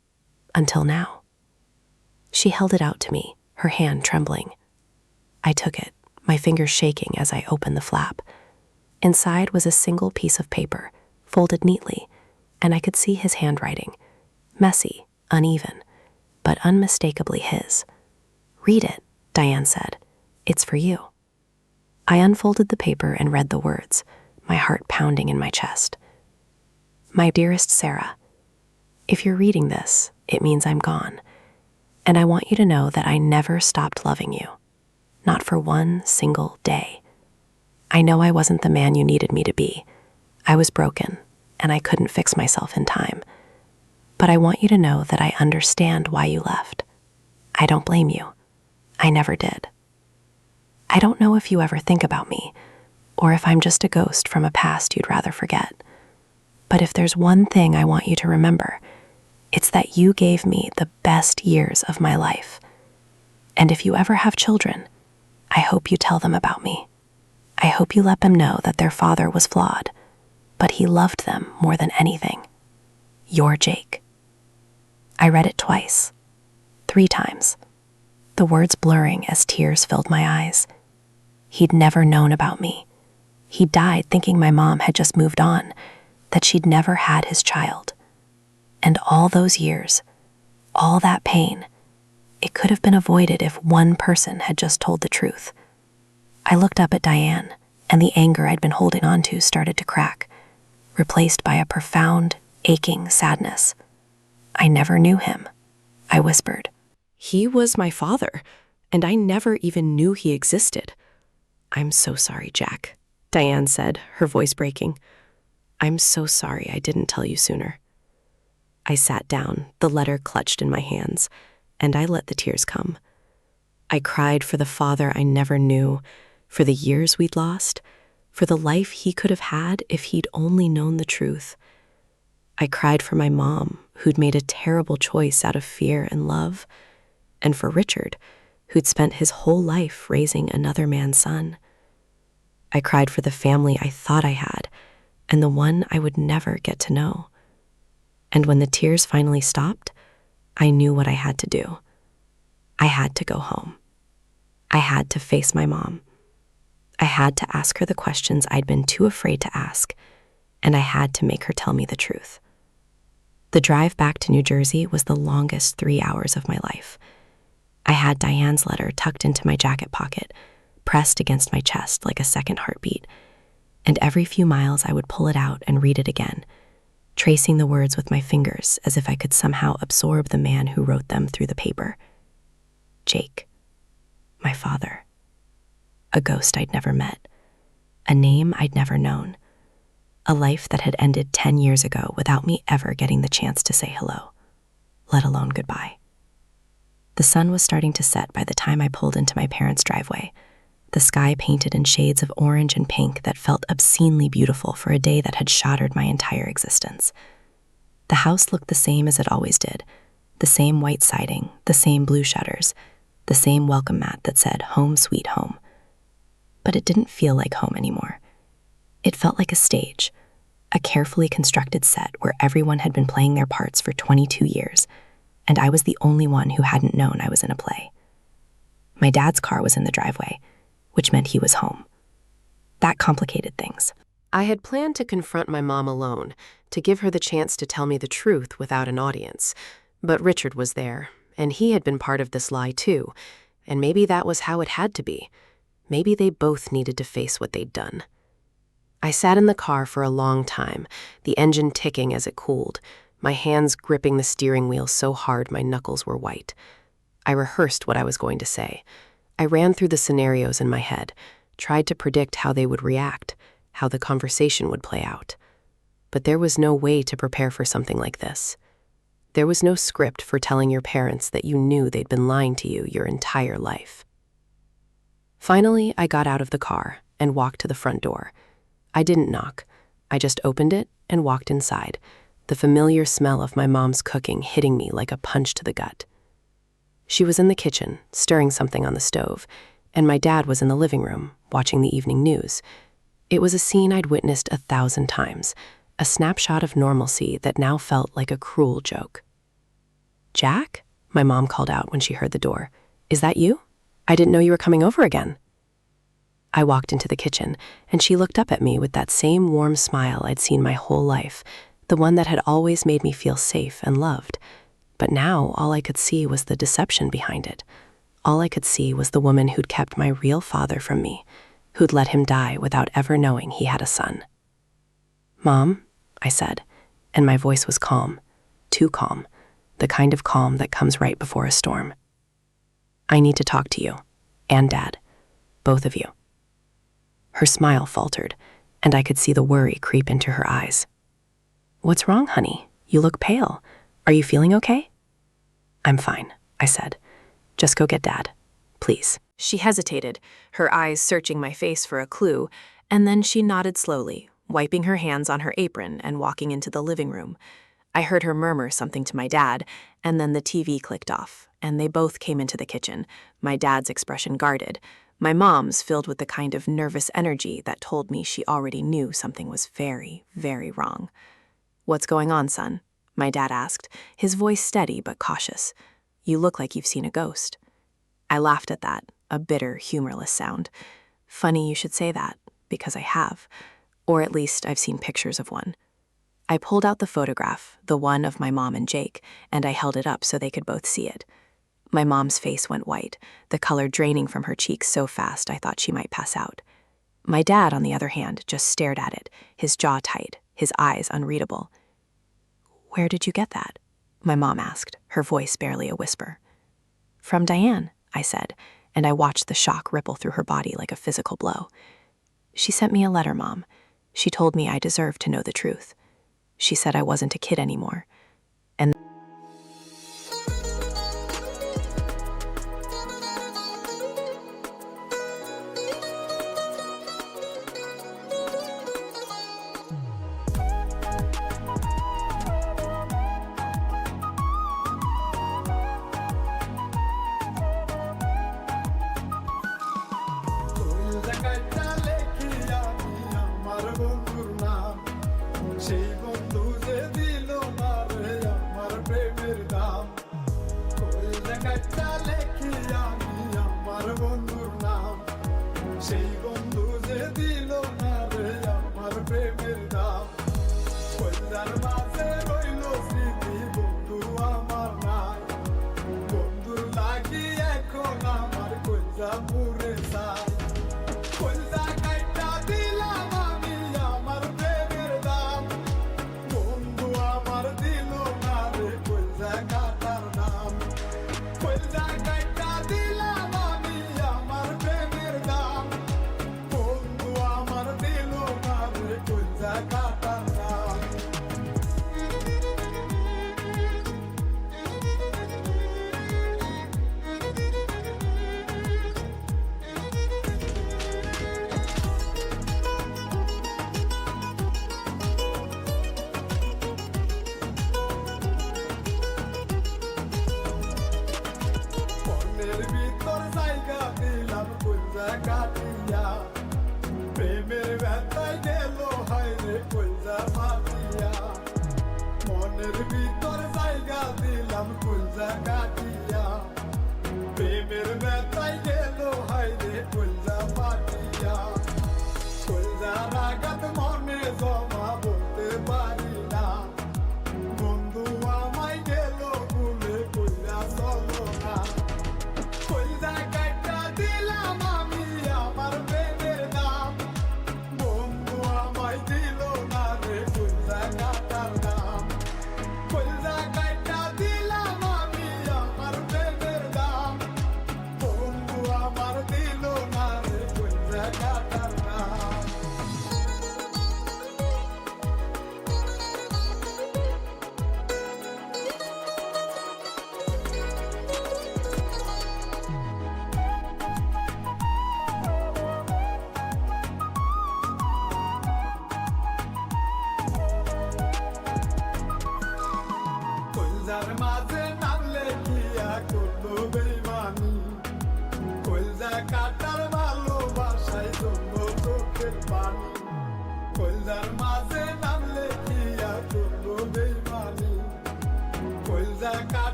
Until now. She held it out to me, her hand trembling. I took it, my fingers shaking as I opened the flap. Inside was a single piece of paper, folded neatly, and I could see his handwriting. Messy, uneven, but unmistakably his. Read it, Diane said. It's for you. I unfolded the paper and read the words, my heart pounding in my chest. My dearest Sarah, if you're reading this, it means I'm gone. And I want you to know that I never stopped loving you. Not for one single day. I know I wasn't the man you needed me to be. I was broken, and I couldn't fix myself in time. But I want you to know that I understand why you left. I don't blame you. I never did. I don't know if you ever think about me, or if I'm just a ghost from a past you'd rather forget. But if there's one thing I want you to remember, it's that you gave me the best years of my life. And if you ever have children, I hope you tell them about me. I hope you let them know that their father was flawed, but he loved them more than anything. Your Jake. I read it twice, 3 times, the words blurring as tears filled my eyes. He'd never known about me. He died thinking my mom had just moved on, that she'd never had his child. And all those years, all that pain, it could have been avoided if one person had just told the truth. I looked up at Diane, and the anger I'd been holding on to started to crack, replaced by a profound, aching sadness. I never knew him, I whispered. He was my father, and I never even knew he existed. I'm so sorry, Jack, Diane said, her voice breaking. I'm so sorry I didn't tell you sooner. I sat down, the letter clutched in my hands, and I let the tears come. I cried for the father I never knew, for the years we'd lost, for the life he could have had if he'd only known the truth. I cried for my mom, who'd made a terrible choice out of fear and love, and for Richard, who'd spent his whole life raising another man's son. I cried for the family I thought I had, and the one I would never get to know. And when the tears finally stopped, I knew what I had to do. I had to go home. I had to face my mom. I had to ask her the questions I'd been too afraid to ask, and I had to make her tell me the truth. The drive back to New Jersey was the longest 3 hours of my life. I had Diane's letter tucked into my jacket pocket, pressed against my chest like a second heartbeat, and every few miles I would pull it out and read it again, tracing the words with my fingers as if I could somehow absorb the man who wrote them through the paper. Jake. My father. A ghost I'd never met. A name I'd never known. A life that had ended 10 years ago without me ever getting the chance to say hello, let alone goodbye. The sun was starting to set by the time I pulled into my parents' driveway, the sky painted in shades of orange and pink that felt obscenely beautiful for a day that had shattered my entire existence. The house looked the same as it always did, the same white siding, the same blue shutters, the same welcome mat that said, "Home Sweet Home." But it didn't feel like home anymore. It felt like a stage, a carefully constructed set where everyone had been playing their parts for 22 years, and I was the only one who hadn't known I was in a play. My dad's car was in the driveway, which meant he was home. That complicated things. I had planned to confront my mom alone, to give her the chance to tell me the truth without an audience. But Richard was there, and he had been part of this lie too, and maybe that was how it had to be. Maybe they both needed to face what they'd done. I sat in the car for a long time, the engine ticking as it cooled, my hands gripping the steering wheel so hard my knuckles were white. I rehearsed what I was going to say. I ran through the scenarios in my head, tried to predict how they would react, how the conversation would play out. But there was no way to prepare for something like this. There was no script for telling your parents that you knew they'd been lying to you your entire life. Finally, I got out of the car and walked to the front door. I didn't knock. I just opened it and walked inside, the familiar smell of my mom's cooking hitting me like a punch to the gut. She was in the kitchen, stirring something on the stove, and my dad was in the living room, watching the evening news. It was a scene I'd witnessed 1,000 times, a snapshot of normalcy that now felt like a cruel joke. "Jack?" my mom called out when she heard the door. "Is that you? I didn't know you were coming over again." I walked into the kitchen, and she looked up at me with that same warm smile I'd seen my whole life, the one that had always made me feel safe and loved. But now all I could see was the deception behind it. All I could see was the woman who'd kept my real father from me, who'd let him die without ever knowing he had a son. "Mom," I said, and my voice was calm, too calm, the kind of calm that comes right before a storm. "I need to talk to you, and Dad, both of you." Her smile faltered, and I could see the worry creep into her eyes. "What's wrong, honey? You look pale. Are you feeling okay?" "I'm fine," I said. "Just go get Dad, please." She hesitated, her eyes searching my face for a clue, And then she nodded slowly, wiping her hands on her apron and walking into the living room. I heard her murmur something to my dad, and then the TV clicked off, and they both came into the kitchen, my dad's expression guarded, my mom's filled with the kind of nervous energy that told me she already knew something was very, very wrong. "What's going on, son?" my dad asked, his voice steady but cautious. "You look like you've seen a ghost." I laughed at that, a bitter, humorless sound. "Funny you should say that, because I have. Or at least I've seen pictures of one." I pulled out the photograph, the one of my mom and Jake, and I held it up so they could both see it. My mom's face went white, the color draining from her cheeks so fast I thought she might pass out. My dad, on the other hand, just stared at it, his jaw tight, his eyes unreadable. "Where did you get that?" my mom asked, her voice barely a whisper. "From Diane," I said, and I watched the shock ripple through her body like a physical blow. "She sent me a letter, Mom. She told me I deserved to know the truth. She said I wasn't a kid anymore. And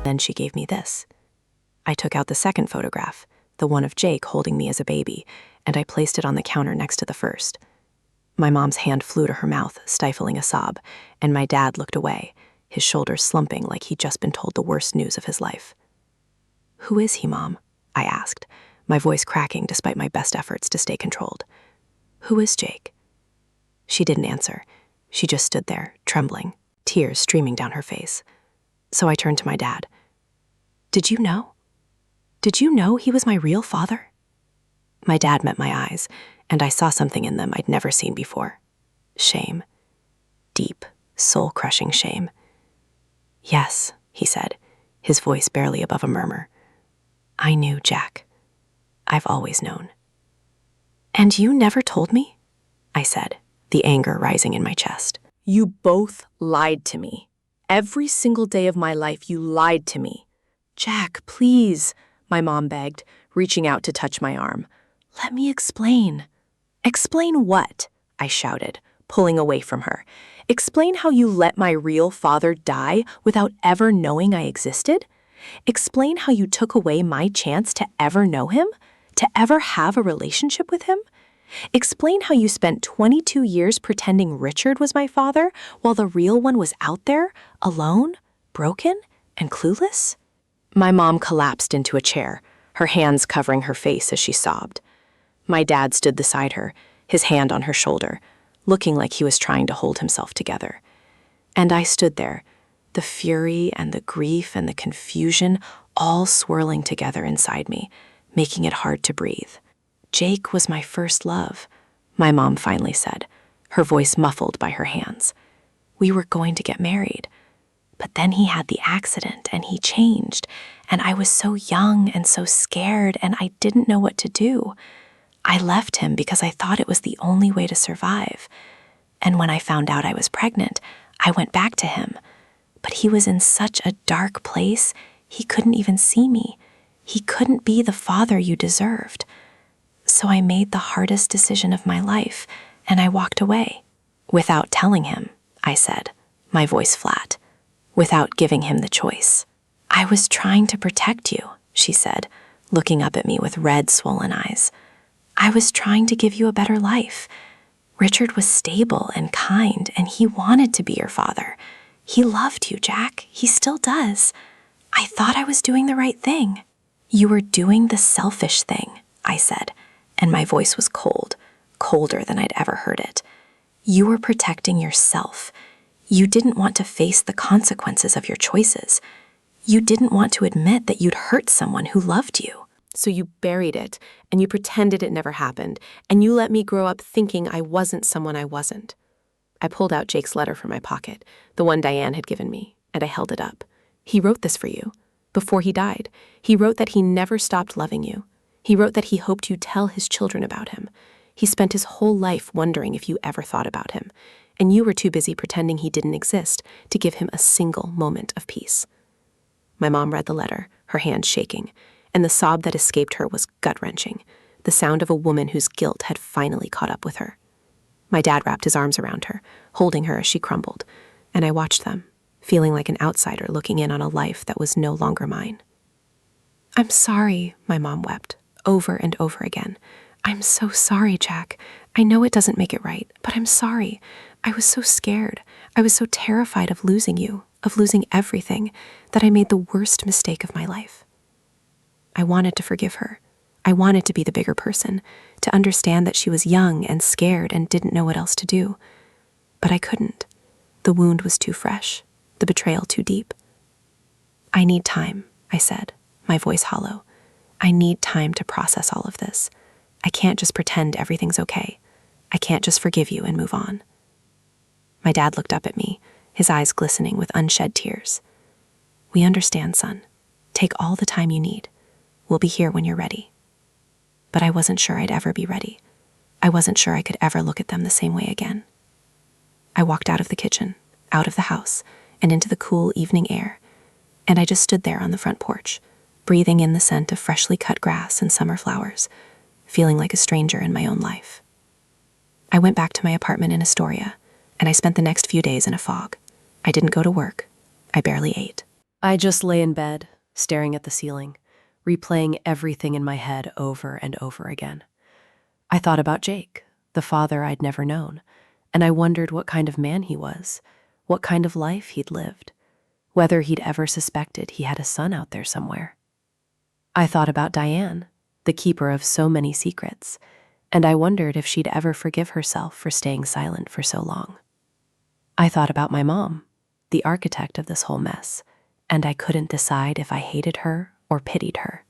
then she gave me this. I took out the second photograph, the one of Jake holding me as a baby, and I placed it on the counter next to the first. My mom's hand flew to her mouth, stifling a sob, and my dad looked away, his shoulders slumping like he'd just been told the worst news of his life. "Who is he, Mom?" I asked, my voice cracking despite my best efforts to stay controlled. "Who is Jake?" She didn't answer. She just stood there, trembling, tears streaming down her face. So I turned to my dad. "Did you know? Did you know he was my real father?" My dad met my eyes, and I saw something in them I'd never seen before. Shame. Deep, soul-crushing shame. "Yes," he said, his voice barely above a murmur. "I knew, Jack. I've always known." "And you never told me?" I said, the anger rising in my chest. You both lied to me. Every single day of my life, you lied to me. "Jack, please," my mom begged, reaching out to touch my arm. "Let me explain." "Explain what?" I shouted, pulling away from her. "Explain how you let my real father die without ever knowing I existed? Explain how you took away my chance to ever know him, to ever have a relationship with him? Explain how you spent 22 years pretending Richard was my father while the real one was out there, alone, broken, and clueless?" My mom collapsed into a chair, her hands covering her face as she sobbed. My dad stood beside her, his hand on her shoulder, looking like he was trying to hold himself together. And I stood there, the fury and the grief and the confusion all swirling together inside me, making it hard to breathe. "Jake was my first love," my mom finally said, her voice muffled by her hands. "We were going to get married. But then he had the accident and he changed, and I was so young and so scared and I didn't know what to do. I left him because I thought it was the only way to survive. And when I found out I was pregnant, I went back to him. But he was in such a dark place, he couldn't even see me. He couldn't be the father you deserved. So I made the hardest decision of my life, and I walked away." "Without telling him," I said, my voice flat. "Without giving him the choice." "I was trying to protect you," she said, looking up at me with red, swollen eyes. "I was trying to give you a better life. Richard was stable and kind, and he wanted to be your father. He loved you, Jack. He still does. I thought I was doing the right thing." "You were doing the selfish thing," I said, and my voice was cold, colder than I'd ever heard it. "You were protecting yourself. You didn't want to face the consequences of your choices. You didn't want to admit that you'd hurt someone who loved you." "So you buried it, and you pretended it never happened, and you let me grow up thinking I wasn't someone I wasn't." I pulled out Jake's letter from my pocket, the one Diane had given me, and I held it up. "He wrote this for you. Before he died, he wrote that he never stopped loving you. He wrote that he hoped you'd tell his children about him. He spent his whole life wondering if you ever thought about him, and you were too busy pretending he didn't exist to give him a single moment of peace." My mom read the letter, her hand shaking, and the sob that escaped her was gut-wrenching, the sound of a woman whose guilt had finally caught up with her. My dad wrapped his arms around her, holding her as she crumbled, and I watched them, feeling like an outsider looking in on a life that was no longer mine. "I'm sorry," my mom wept, over and over again. "I'm so sorry, Jack. I know it doesn't make it right, but I'm sorry. I was so scared. I was so terrified of losing you, of losing everything, that I made the worst mistake of my life." I wanted to forgive her. I wanted to be the bigger person, to understand that she was young and scared and didn't know what else to do. But I couldn't. The wound was too fresh, the betrayal too deep. "I need time," I said, my voice hollow. "I need time to process all of this. I can't just pretend everything's okay. I can't just forgive you and move on." My dad looked up at me, his eyes glistening with unshed tears. "We understand, son. Take all the time you need. We'll be here when you're ready." But I wasn't sure I'd ever be ready. I wasn't sure I could ever look at them the same way again. I walked out of the kitchen, out of the house, and into the cool evening air, and I just stood there on the front porch, breathing in the scent of freshly cut grass and summer flowers, feeling like a stranger in my own life. I went back to my apartment in Astoria, and I spent the next few days in a fog. I didn't go to work. I barely ate. I just lay in bed, staring at the ceiling, replaying everything in my head over and over again. I thought about Jake, the father I'd never known, and I wondered what kind of man he was, what kind of life he'd lived, whether he'd ever suspected he had a son out there somewhere. I thought about Diane, the keeper of so many secrets, and I wondered if she'd ever forgive herself for staying silent for so long. I thought about my mom, the architect of this whole mess, and I couldn't decide if I hated her or pitied her.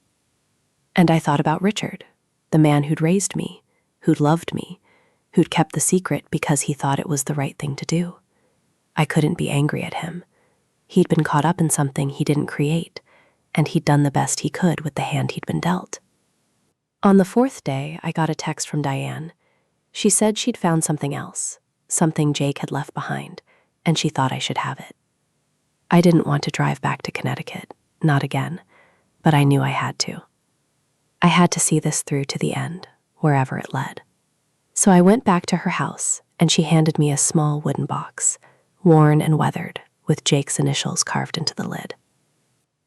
And I thought about Richard, the man who'd raised me, who'd loved me, who'd kept the secret because he thought it was the right thing to do. I couldn't be angry at him. He'd been caught up in something he didn't create, and he'd done the best he could with the hand he'd been dealt. On the fourth day, I got a text from Diane. She said she'd found something else, something Jake had left behind, and she thought I should have it. I didn't want to drive back to Connecticut, not again, but I knew I had to. I had to see this through to the end, wherever it led. So I went back to her house, and she handed me a small wooden box, worn and weathered, with Jake's initials carved into the lid.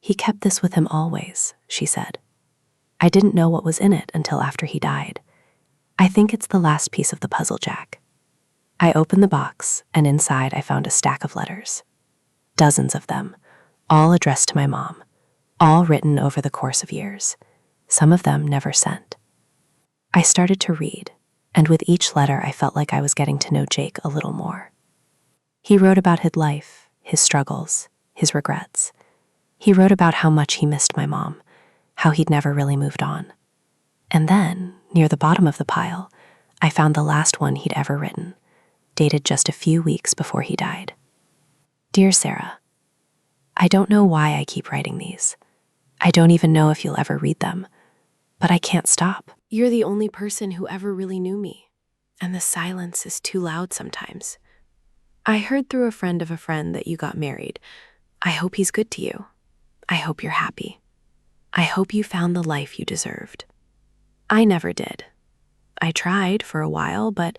He kept this with him always, she said. I didn't know what was in it until after he died. I think it's the last piece of the puzzle, Jack. I opened the box, and inside I found a stack of letters. Dozens of them, all addressed to my mom, all written over the course of years, some of them never sent. I started to read, and with each letter I felt like I was getting to know Jake a little more. He wrote about his life, his struggles, his regrets. He wrote about how much he missed my mom, how he'd never really moved on. And then, near the bottom of the pile, I found the last one he'd ever written, dated just a few weeks before he died. Dear Sarah, I don't know why I keep writing these. I don't even know if you'll ever read them, but I can't stop. You're the only person who ever really knew me, and the silence is too loud sometimes. I heard through a friend of a friend that you got married. I hope he's good to you. I hope you're happy. I hope you found the life you deserved. I never did. I tried for a while, but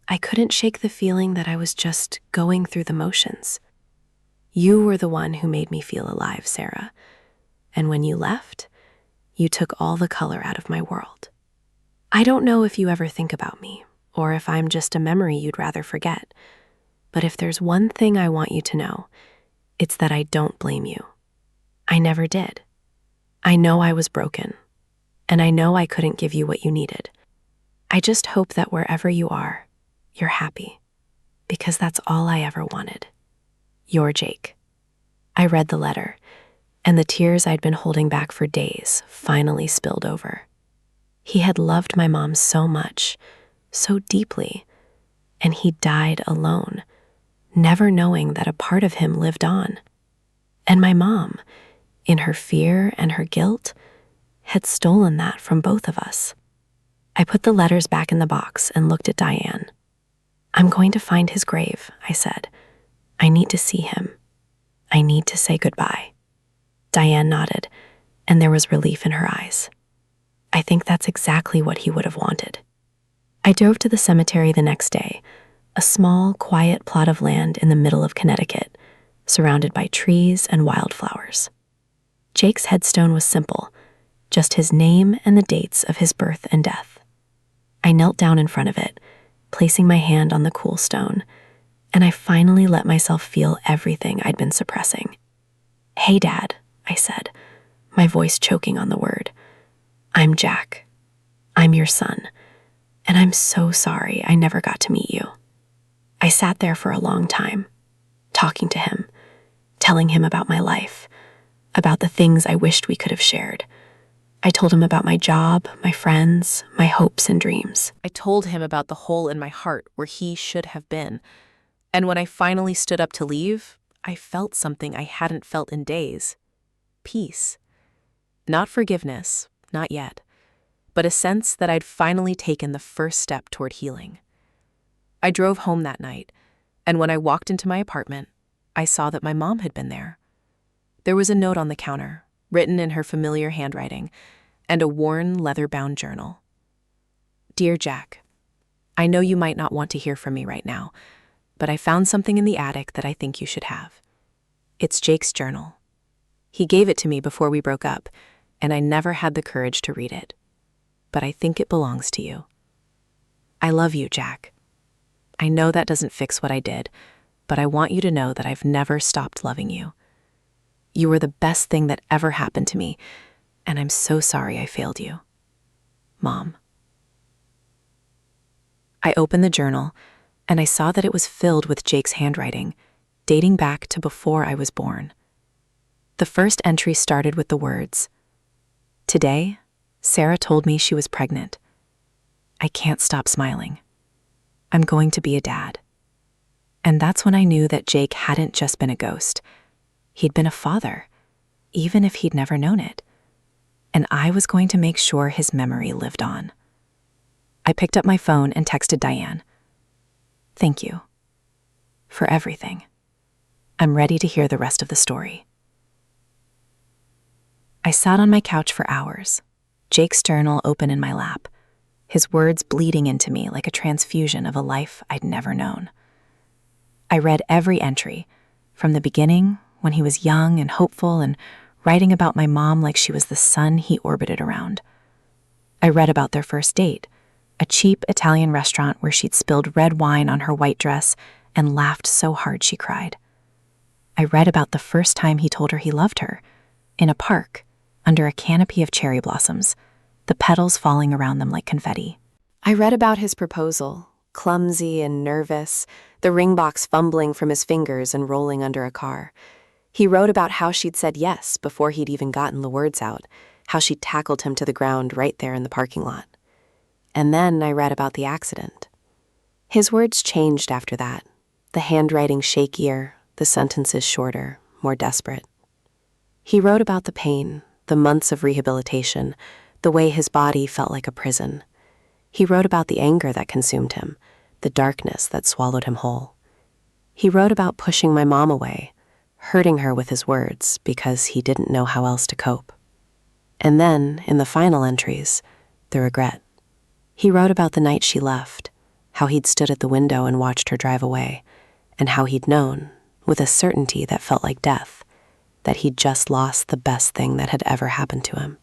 I couldn't shake the feeling that I was just going through the motions. You were the one who made me feel alive, Sarah. And when you left, you took all the color out of my world. I don't know if you ever think about me, or if I'm just a memory you'd rather forget. But if there's one thing I want you to know, it's that I don't blame you. I never did. I know I was broken, and I know I couldn't give you what you needed. I just hope that wherever you are, you're happy, because that's all I ever wanted. Your Jake. I read the letter, and the tears I'd been holding back for days finally spilled over. He had loved my mom so much, so deeply, and he died alone, never knowing that a part of him lived on. And my mom, in her fear and her guilt, had stolen that from both of us. I put the letters back in the box and looked at Diane. I'm going to find his grave, I said. I need to see him. I need to say goodbye. Diane nodded, and there was relief in her eyes. I think that's exactly what he would have wanted. I drove to the cemetery the next day, a small, quiet plot of land in the middle of Connecticut, surrounded by trees and wildflowers. Jake's headstone was simple, just his name and the dates of his birth and death. I knelt down in front of it, placing my hand on the cool stone, and I finally let myself feel everything I'd been suppressing. Hey, Dad, I said, my voice choking on the word. I'm Jack. I'm your son, and I'm so sorry I never got to meet you. I sat there for a long time, talking to him, telling him about my life, about the things I wished we could have shared. I told him about my job, my friends, my hopes and dreams. I told him about the hole in my heart where he should have been. And when I finally stood up to leave, I felt something I hadn't felt in days. Peace. Not forgiveness, not yet, but a sense that I'd finally taken the first step toward healing. I drove home that night, and when I walked into my apartment, I saw that my mom had been there. There was a note on the counter, written in her familiar handwriting, and a worn, leather-bound journal. Dear Jack, I know you might not want to hear from me right now, but I found something in the attic that I think you should have. It's Jake's journal. He gave it to me before we broke up, and I never had the courage to read it. But I think it belongs to you. I love you, Jack. I know that doesn't fix what I did, but I want you to know that I've never stopped loving you. You were the best thing that ever happened to me, and I'm so sorry I failed you. Mom. I opened the journal, and I saw that it was filled with Jake's handwriting, dating back to before I was born. The first entry started with the words, "Today, Sarah told me she was pregnant. I can't stop smiling. I'm going to be a dad." And that's when I knew that Jake hadn't just been a ghost. He'd been a father, even if he'd never known it. And I was going to make sure his memory lived on. I picked up my phone and texted Diane. "Thank you for everything. I'm ready to hear the rest of the story." I sat on my couch for hours, Jake's journal open in my lap, his words bleeding into me like a transfusion of a life I'd never known. I read every entry, from the beginning, when he was young and hopeful and writing about my mom like she was the sun he orbited around. I read about their first date, a cheap Italian restaurant where she'd spilled red wine on her white dress and laughed so hard she cried. I read about the first time he told her he loved her, in a park, under a canopy of cherry blossoms, the petals falling around them like confetti. I read about his proposal, clumsy and nervous, the ring box fumbling from his fingers and rolling under a car. He wrote about how she'd said yes before he'd even gotten the words out, how she'd tackled him to the ground right there in the parking lot. And then I read about the accident. His words changed after that, the handwriting shakier, the sentences shorter, more desperate. He wrote about the pain, the months of rehabilitation, the way his body felt like a prison. He wrote about the anger that consumed him, the darkness that swallowed him whole. He wrote about pushing my mom away, hurting her with his words because he didn't know how else to cope. And then, in the final entries, the regret. He wrote about the night she left, how he'd stood at the window and watched her drive away, and how he'd known, with a certainty that felt like death, that he'd just lost the best thing that had ever happened to him.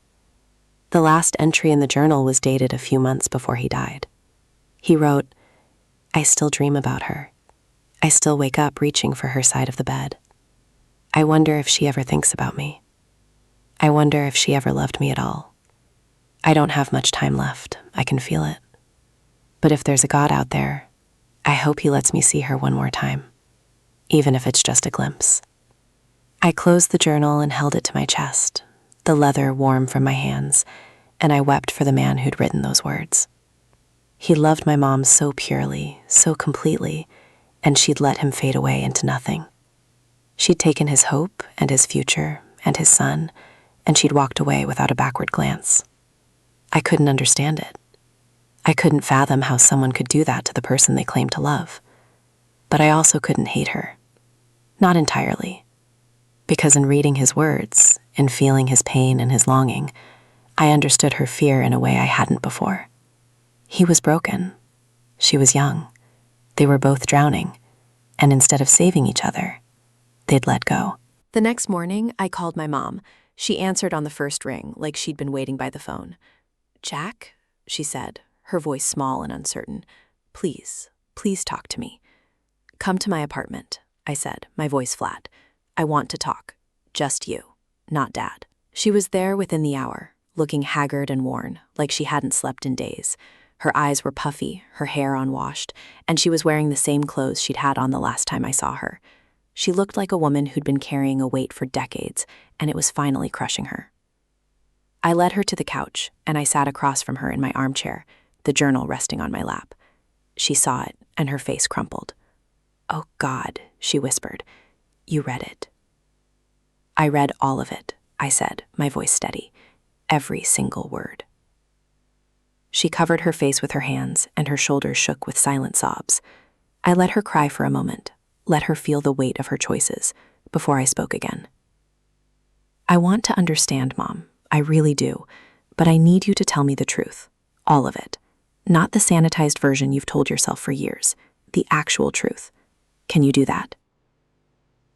The last entry in the journal was dated a few months before he died. He wrote, "I still dream about her. I still wake up reaching for her side of the bed. I wonder if she ever thinks about me. I wonder if she ever loved me at all. I don't have much time left, I can feel it. But if there's a God out there, I hope he lets me see her one more time, even if it's just a glimpse." I closed the journal and held it to my chest, the leather warm from my hands, and I wept for the man who'd written those words. He loved my mom so purely, so completely, and she'd let him fade away into nothing. She'd taken his hope and his future and his son, and she'd walked away without a backward glance. I couldn't understand it. I couldn't fathom how someone could do that to the person they claimed to love. But I also couldn't hate her. Not entirely. Because in reading his words, in feeling his pain and his longing, I understood her fear in a way I hadn't before. He was broken. She was young. They were both drowning. And instead of saving each other, they'd let go. The next morning, I called my mom. She answered on the first ring, like she'd been waiting by the phone. "Jack," she said, her voice small and uncertain. Please talk to me." "Come to my apartment," I said, my voice flat. "I want to talk. Just you, not Dad." She was there within the hour, looking haggard and worn, like she hadn't slept in days. Her eyes were puffy, her hair unwashed, and she was wearing the same clothes she'd had on the last time I saw her. She looked like a woman who'd been carrying a weight for decades, and it was finally crushing her. I led her to the couch, and I sat across from her in my armchair, the journal resting on my lap. She saw it, and her face crumpled. "Oh, God," she whispered. "You read it." "I read all of it," I said, my voice steady. "Every single word." She covered her face with her hands, and her shoulders shook with silent sobs. I let her cry for a moment, let her feel the weight of her choices, before I spoke again. "I want to understand, Mom. I really do. But I need you to tell me the truth. All of it. Not the sanitized version you've told yourself for years. The actual truth. Can you do that?"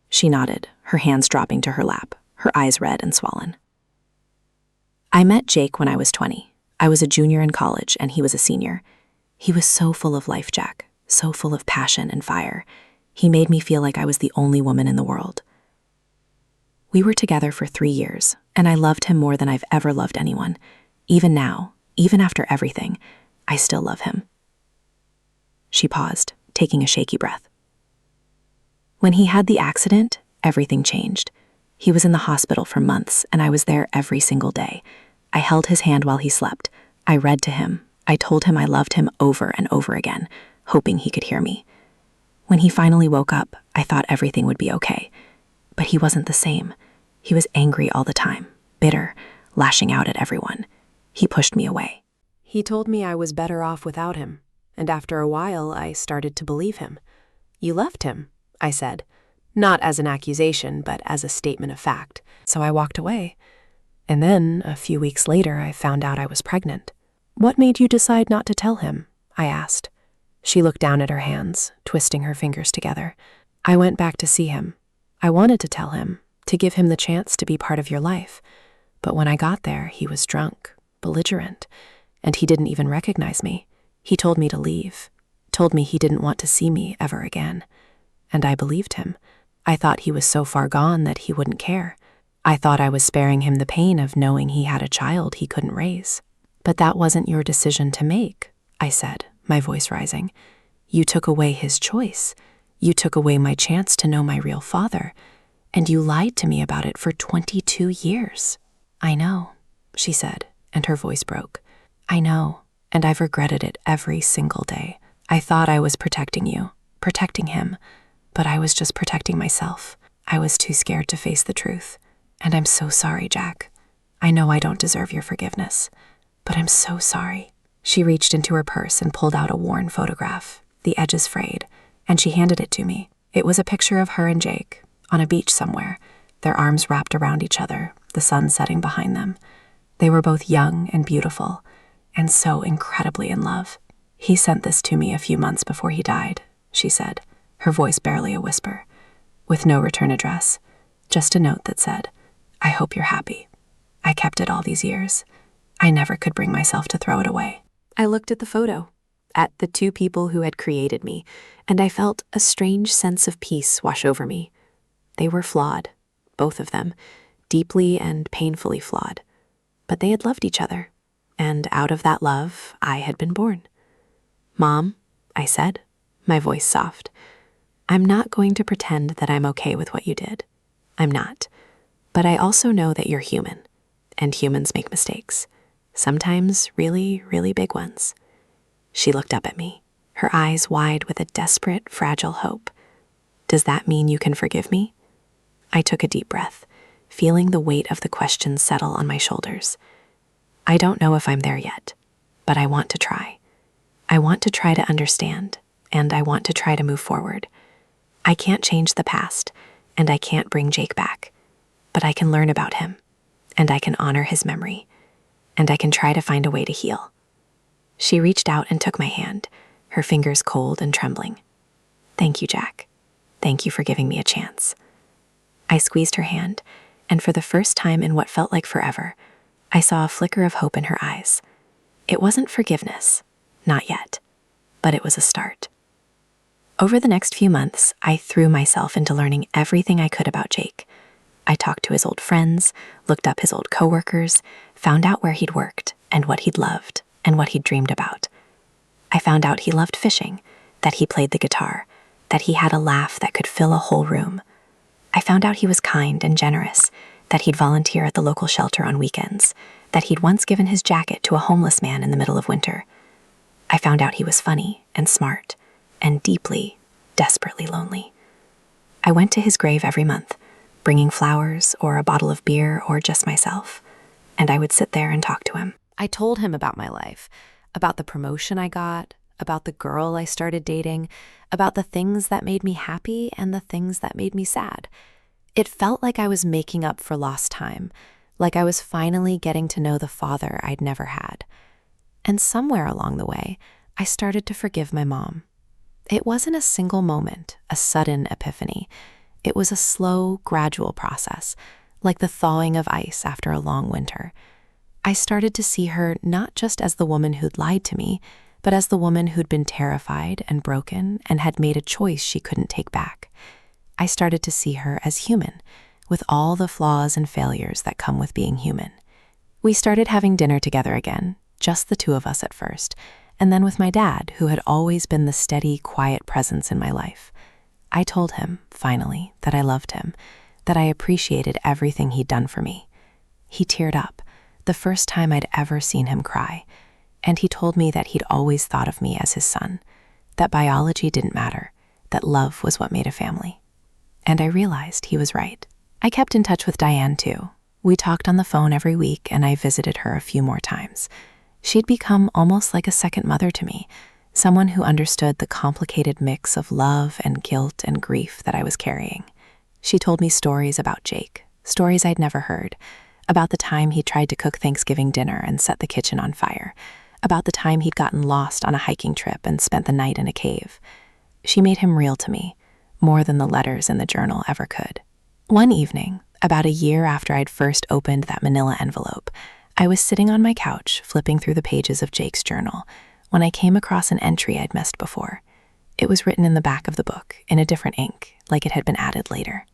She nodded, her hands dropping to her lap, her eyes red and swollen. "I met Jake when I was 20. I was a junior in college, and he was a senior. He was so full of life, Jack, so full of passion and fire. He made me feel like I was the only woman in the world. We were together for 3 years, and I loved him more than I've ever loved anyone. Even now, even after everything, I still love him. She paused, taking a shaky breath. When he had the accident, everything changed. He was in the hospital for months, and I was there every single day. I held his hand while he slept. I read to him. I told him I loved him over and over again, hoping he could hear me. When he finally woke up, I thought everything would be okay. But he wasn't the same. He was angry all the time, bitter, lashing out at everyone. He pushed me away. He told me I was better off without him, and after a while I started to believe him. "You left him," I said, not as an accusation, but as a statement of fact. So I walked away. And then, a few weeks later, I found out I was pregnant. "What made you decide not to tell him?" I asked. She looked down at her hands, twisting her fingers together. "I went back to see him. I wanted to tell him, to give him the chance to be part of your life. But when I got there, he was drunk, belligerent, and he didn't even recognize me. He told me to leave, told me he didn't want to see me ever again. And I believed him. I thought he was so far gone that he wouldn't care. I thought I was sparing him the pain of knowing he had a child he couldn't raise. But that wasn't your decision to make," I said, my voice rising. "You took away his choice. You took away my chance to know my real father. And you lied to me about it for 22 years. "I know," she said, and her voice broke. "I know, and I've regretted it every single day. I thought I was protecting you, protecting him, but I was just protecting myself. I was too scared to face the truth. And I'm so sorry, Jack. I know I don't deserve your forgiveness, but I'm so sorry." She reached into her purse and pulled out a worn photograph, the edges frayed, and she handed it to me. It was a picture of her and Jake, on a beach somewhere, their arms wrapped around each other, the sun setting behind them. They were both young and beautiful, and so incredibly in love. "He sent this to me a few months before he died," she said, her voice barely a whisper, with no return address, just a note that said, "I hope you're happy. I kept it all these years. I never could bring myself to throw it away." I looked at the photo, at the two people who had created me, and I felt a strange sense of peace wash over me. They were flawed, both of them, deeply and painfully flawed. But they had loved each other, and out of that love, I had been born. "Mom," I said, my voice soft, "I'm not going to pretend that I'm okay with what you did. I'm not. But I also know that you're human, and humans make mistakes. Sometimes really, really big ones." She looked up at me, her eyes wide with a desperate, fragile hope. "Does that mean you can forgive me?" I took a deep breath, feeling the weight of the question settle on my shoulders. "I don't know if I'm there yet, but I want to try. I want to try to understand, and I want to try to move forward. I can't change the past, and I can't bring Jake back, but I can learn about him, and I can honor his memory, and I can try to find a way to heal." She reached out and took my hand, her fingers cold and trembling. "Thank you, Jack. Thank you for giving me a chance." I squeezed her hand, and for the first time in what felt like forever, I saw a flicker of hope in her eyes. It wasn't forgiveness, not yet, but it was a start. Over the next few months, I threw myself into learning everything I could about Jake. I talked to his old friends, looked up his old coworkers, found out where he'd worked and what he'd loved and what he'd dreamed about. I found out he loved fishing, that he played the guitar, that he had a laugh that could fill a whole room. I found out he was kind and generous, that he'd volunteer at the local shelter on weekends, that he'd once given his jacket to a homeless man in the middle of winter. I found out he was funny and smart and deeply, desperately lonely. I went to his grave every month, bringing flowers or a bottle of beer or just myself, and I would sit there and talk to him. I told him about my life, about the promotion I got, about the girl I started dating, about the things that made me happy and the things that made me sad. It felt like I was making up for lost time, like I was finally getting to know the father I'd never had. And somewhere along the way, I started to forgive my mom. It wasn't a single moment, a sudden epiphany. It was a slow, gradual process, like the thawing of ice after a long winter. I started to see her not just as the woman who'd lied to me, but as the woman who'd been terrified and broken and had made a choice she couldn't take back. I started to see her as human, with all the flaws and failures that come with being human. We started having dinner together again, just the two of us at first, and then with my dad, who had always been the steady, quiet presence in my life. I told him, finally, that I loved him, that I appreciated everything he'd done for me. He teared up, the first time I'd ever seen him cry, and he told me that he'd always thought of me as his son, that biology didn't matter, that love was what made a family. And I realized he was right. I kept in touch with Diane, too. We talked on the phone every week, and I visited her a few more times. She'd become almost like a second mother to me, someone who understood the complicated mix of love and guilt and grief that I was carrying. She told me stories about Jake, stories I'd never heard, about the time he tried to cook Thanksgiving dinner and set the kitchen on fire, about the time he'd gotten lost on a hiking trip and spent the night in a cave. She made him real to me, more than the letters in the journal ever could. One evening, about a year after I'd first opened that manila envelope, I was sitting on my couch flipping through the pages of Jake's journal when I came across an entry I'd missed before. It was written in the back of the book, in a different ink, like it had been added later.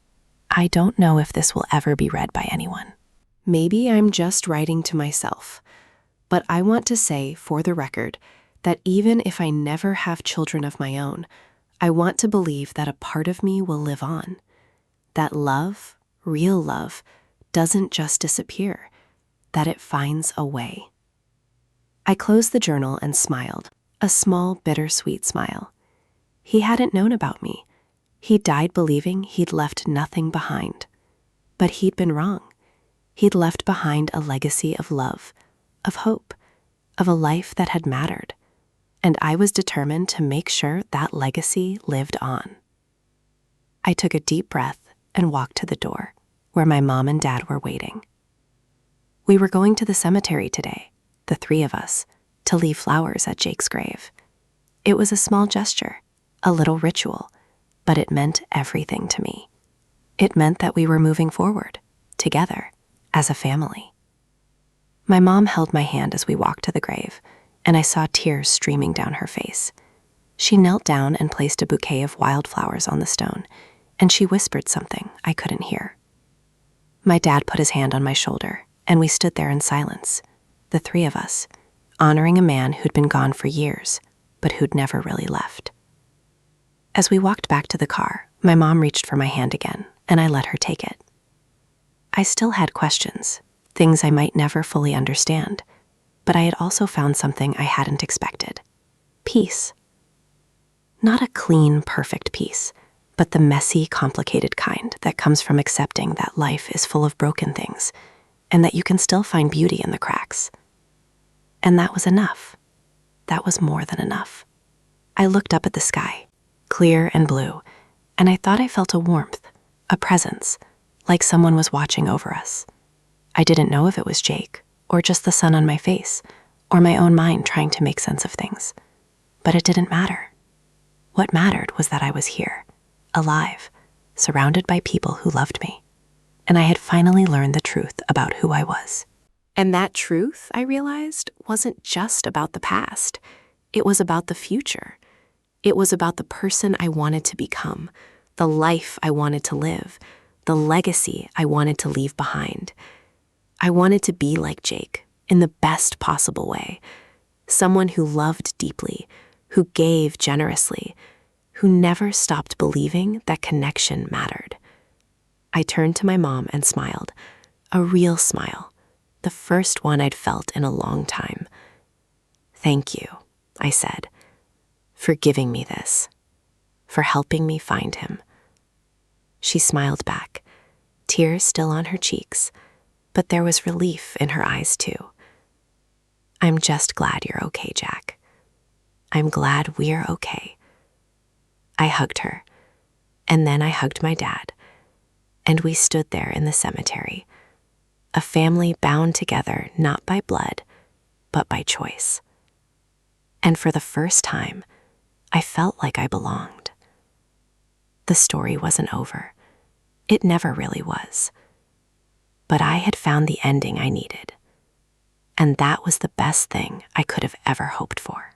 I don't know if this will ever be read by anyone. Maybe I'm just writing to myself, but I want to say, for the record, that even if I never have children of my own, I want to believe that a part of me will live on. That love, real love, doesn't just disappear, that it finds a way. I closed the journal and smiled, a small, bittersweet smile. He hadn't known about me. He died believing he'd left nothing behind. But he'd been wrong. He'd left behind a legacy of love, of hope, of a life that had mattered. And I was determined to make sure that legacy lived on. I took a deep breath and walked to the door, where my mom and dad were waiting. We were going to the cemetery today, the three of us, to leave flowers at Jake's grave. It was a small gesture, a little ritual, but it meant everything to me. It meant that we were moving forward, together, as a family. My mom held my hand as we walked to the grave, and I saw tears streaming down her face. She knelt down and placed a bouquet of wildflowers on the stone, and she whispered something I couldn't hear. My dad put his hand on my shoulder, and we stood there in silence, the three of us, honoring a man who'd been gone for years, but who'd never really left. As we walked back to the car, my mom reached for my hand again, and I let her take it. I still had questions, things I might never fully understand, but I had also found something I hadn't expected. Peace. Not a clean, perfect peace, but the messy, complicated kind that comes from accepting that life is full of broken things, and that you can still find beauty in the cracks. And that was enough. That was more than enough. I looked up at the sky, clear and blue, and I thought I felt a warmth, a presence, like someone was watching over us. I didn't know if it was Jake, or just the sun on my face, or my own mind trying to make sense of things. But it didn't matter. What mattered was that I was here, alive, surrounded by people who loved me. And I had finally learned the truth about who I was. And that truth, I realized, wasn't just about the past. It was about the future. It was about the person I wanted to become, the life I wanted to live, the legacy I wanted to leave behind. I wanted to be like Jake, in the best possible way. Someone who loved deeply, who gave generously, who never stopped believing that connection mattered. I turned to my mom and smiled, a real smile, the first one I'd felt in a long time. "Thank you," I said, "for giving me this, for helping me find him." She smiled back, tears still on her cheeks, but there was relief in her eyes too. "I'm just glad you're okay, Jack. I'm glad we're okay." I hugged her, and then I hugged my dad, and we stood there in the cemetery, a family bound together not by blood, but by choice. And for the first time, I felt like I belonged. The story wasn't over. It never really was. But I had found the ending I needed, and that was the best thing I could have ever hoped for.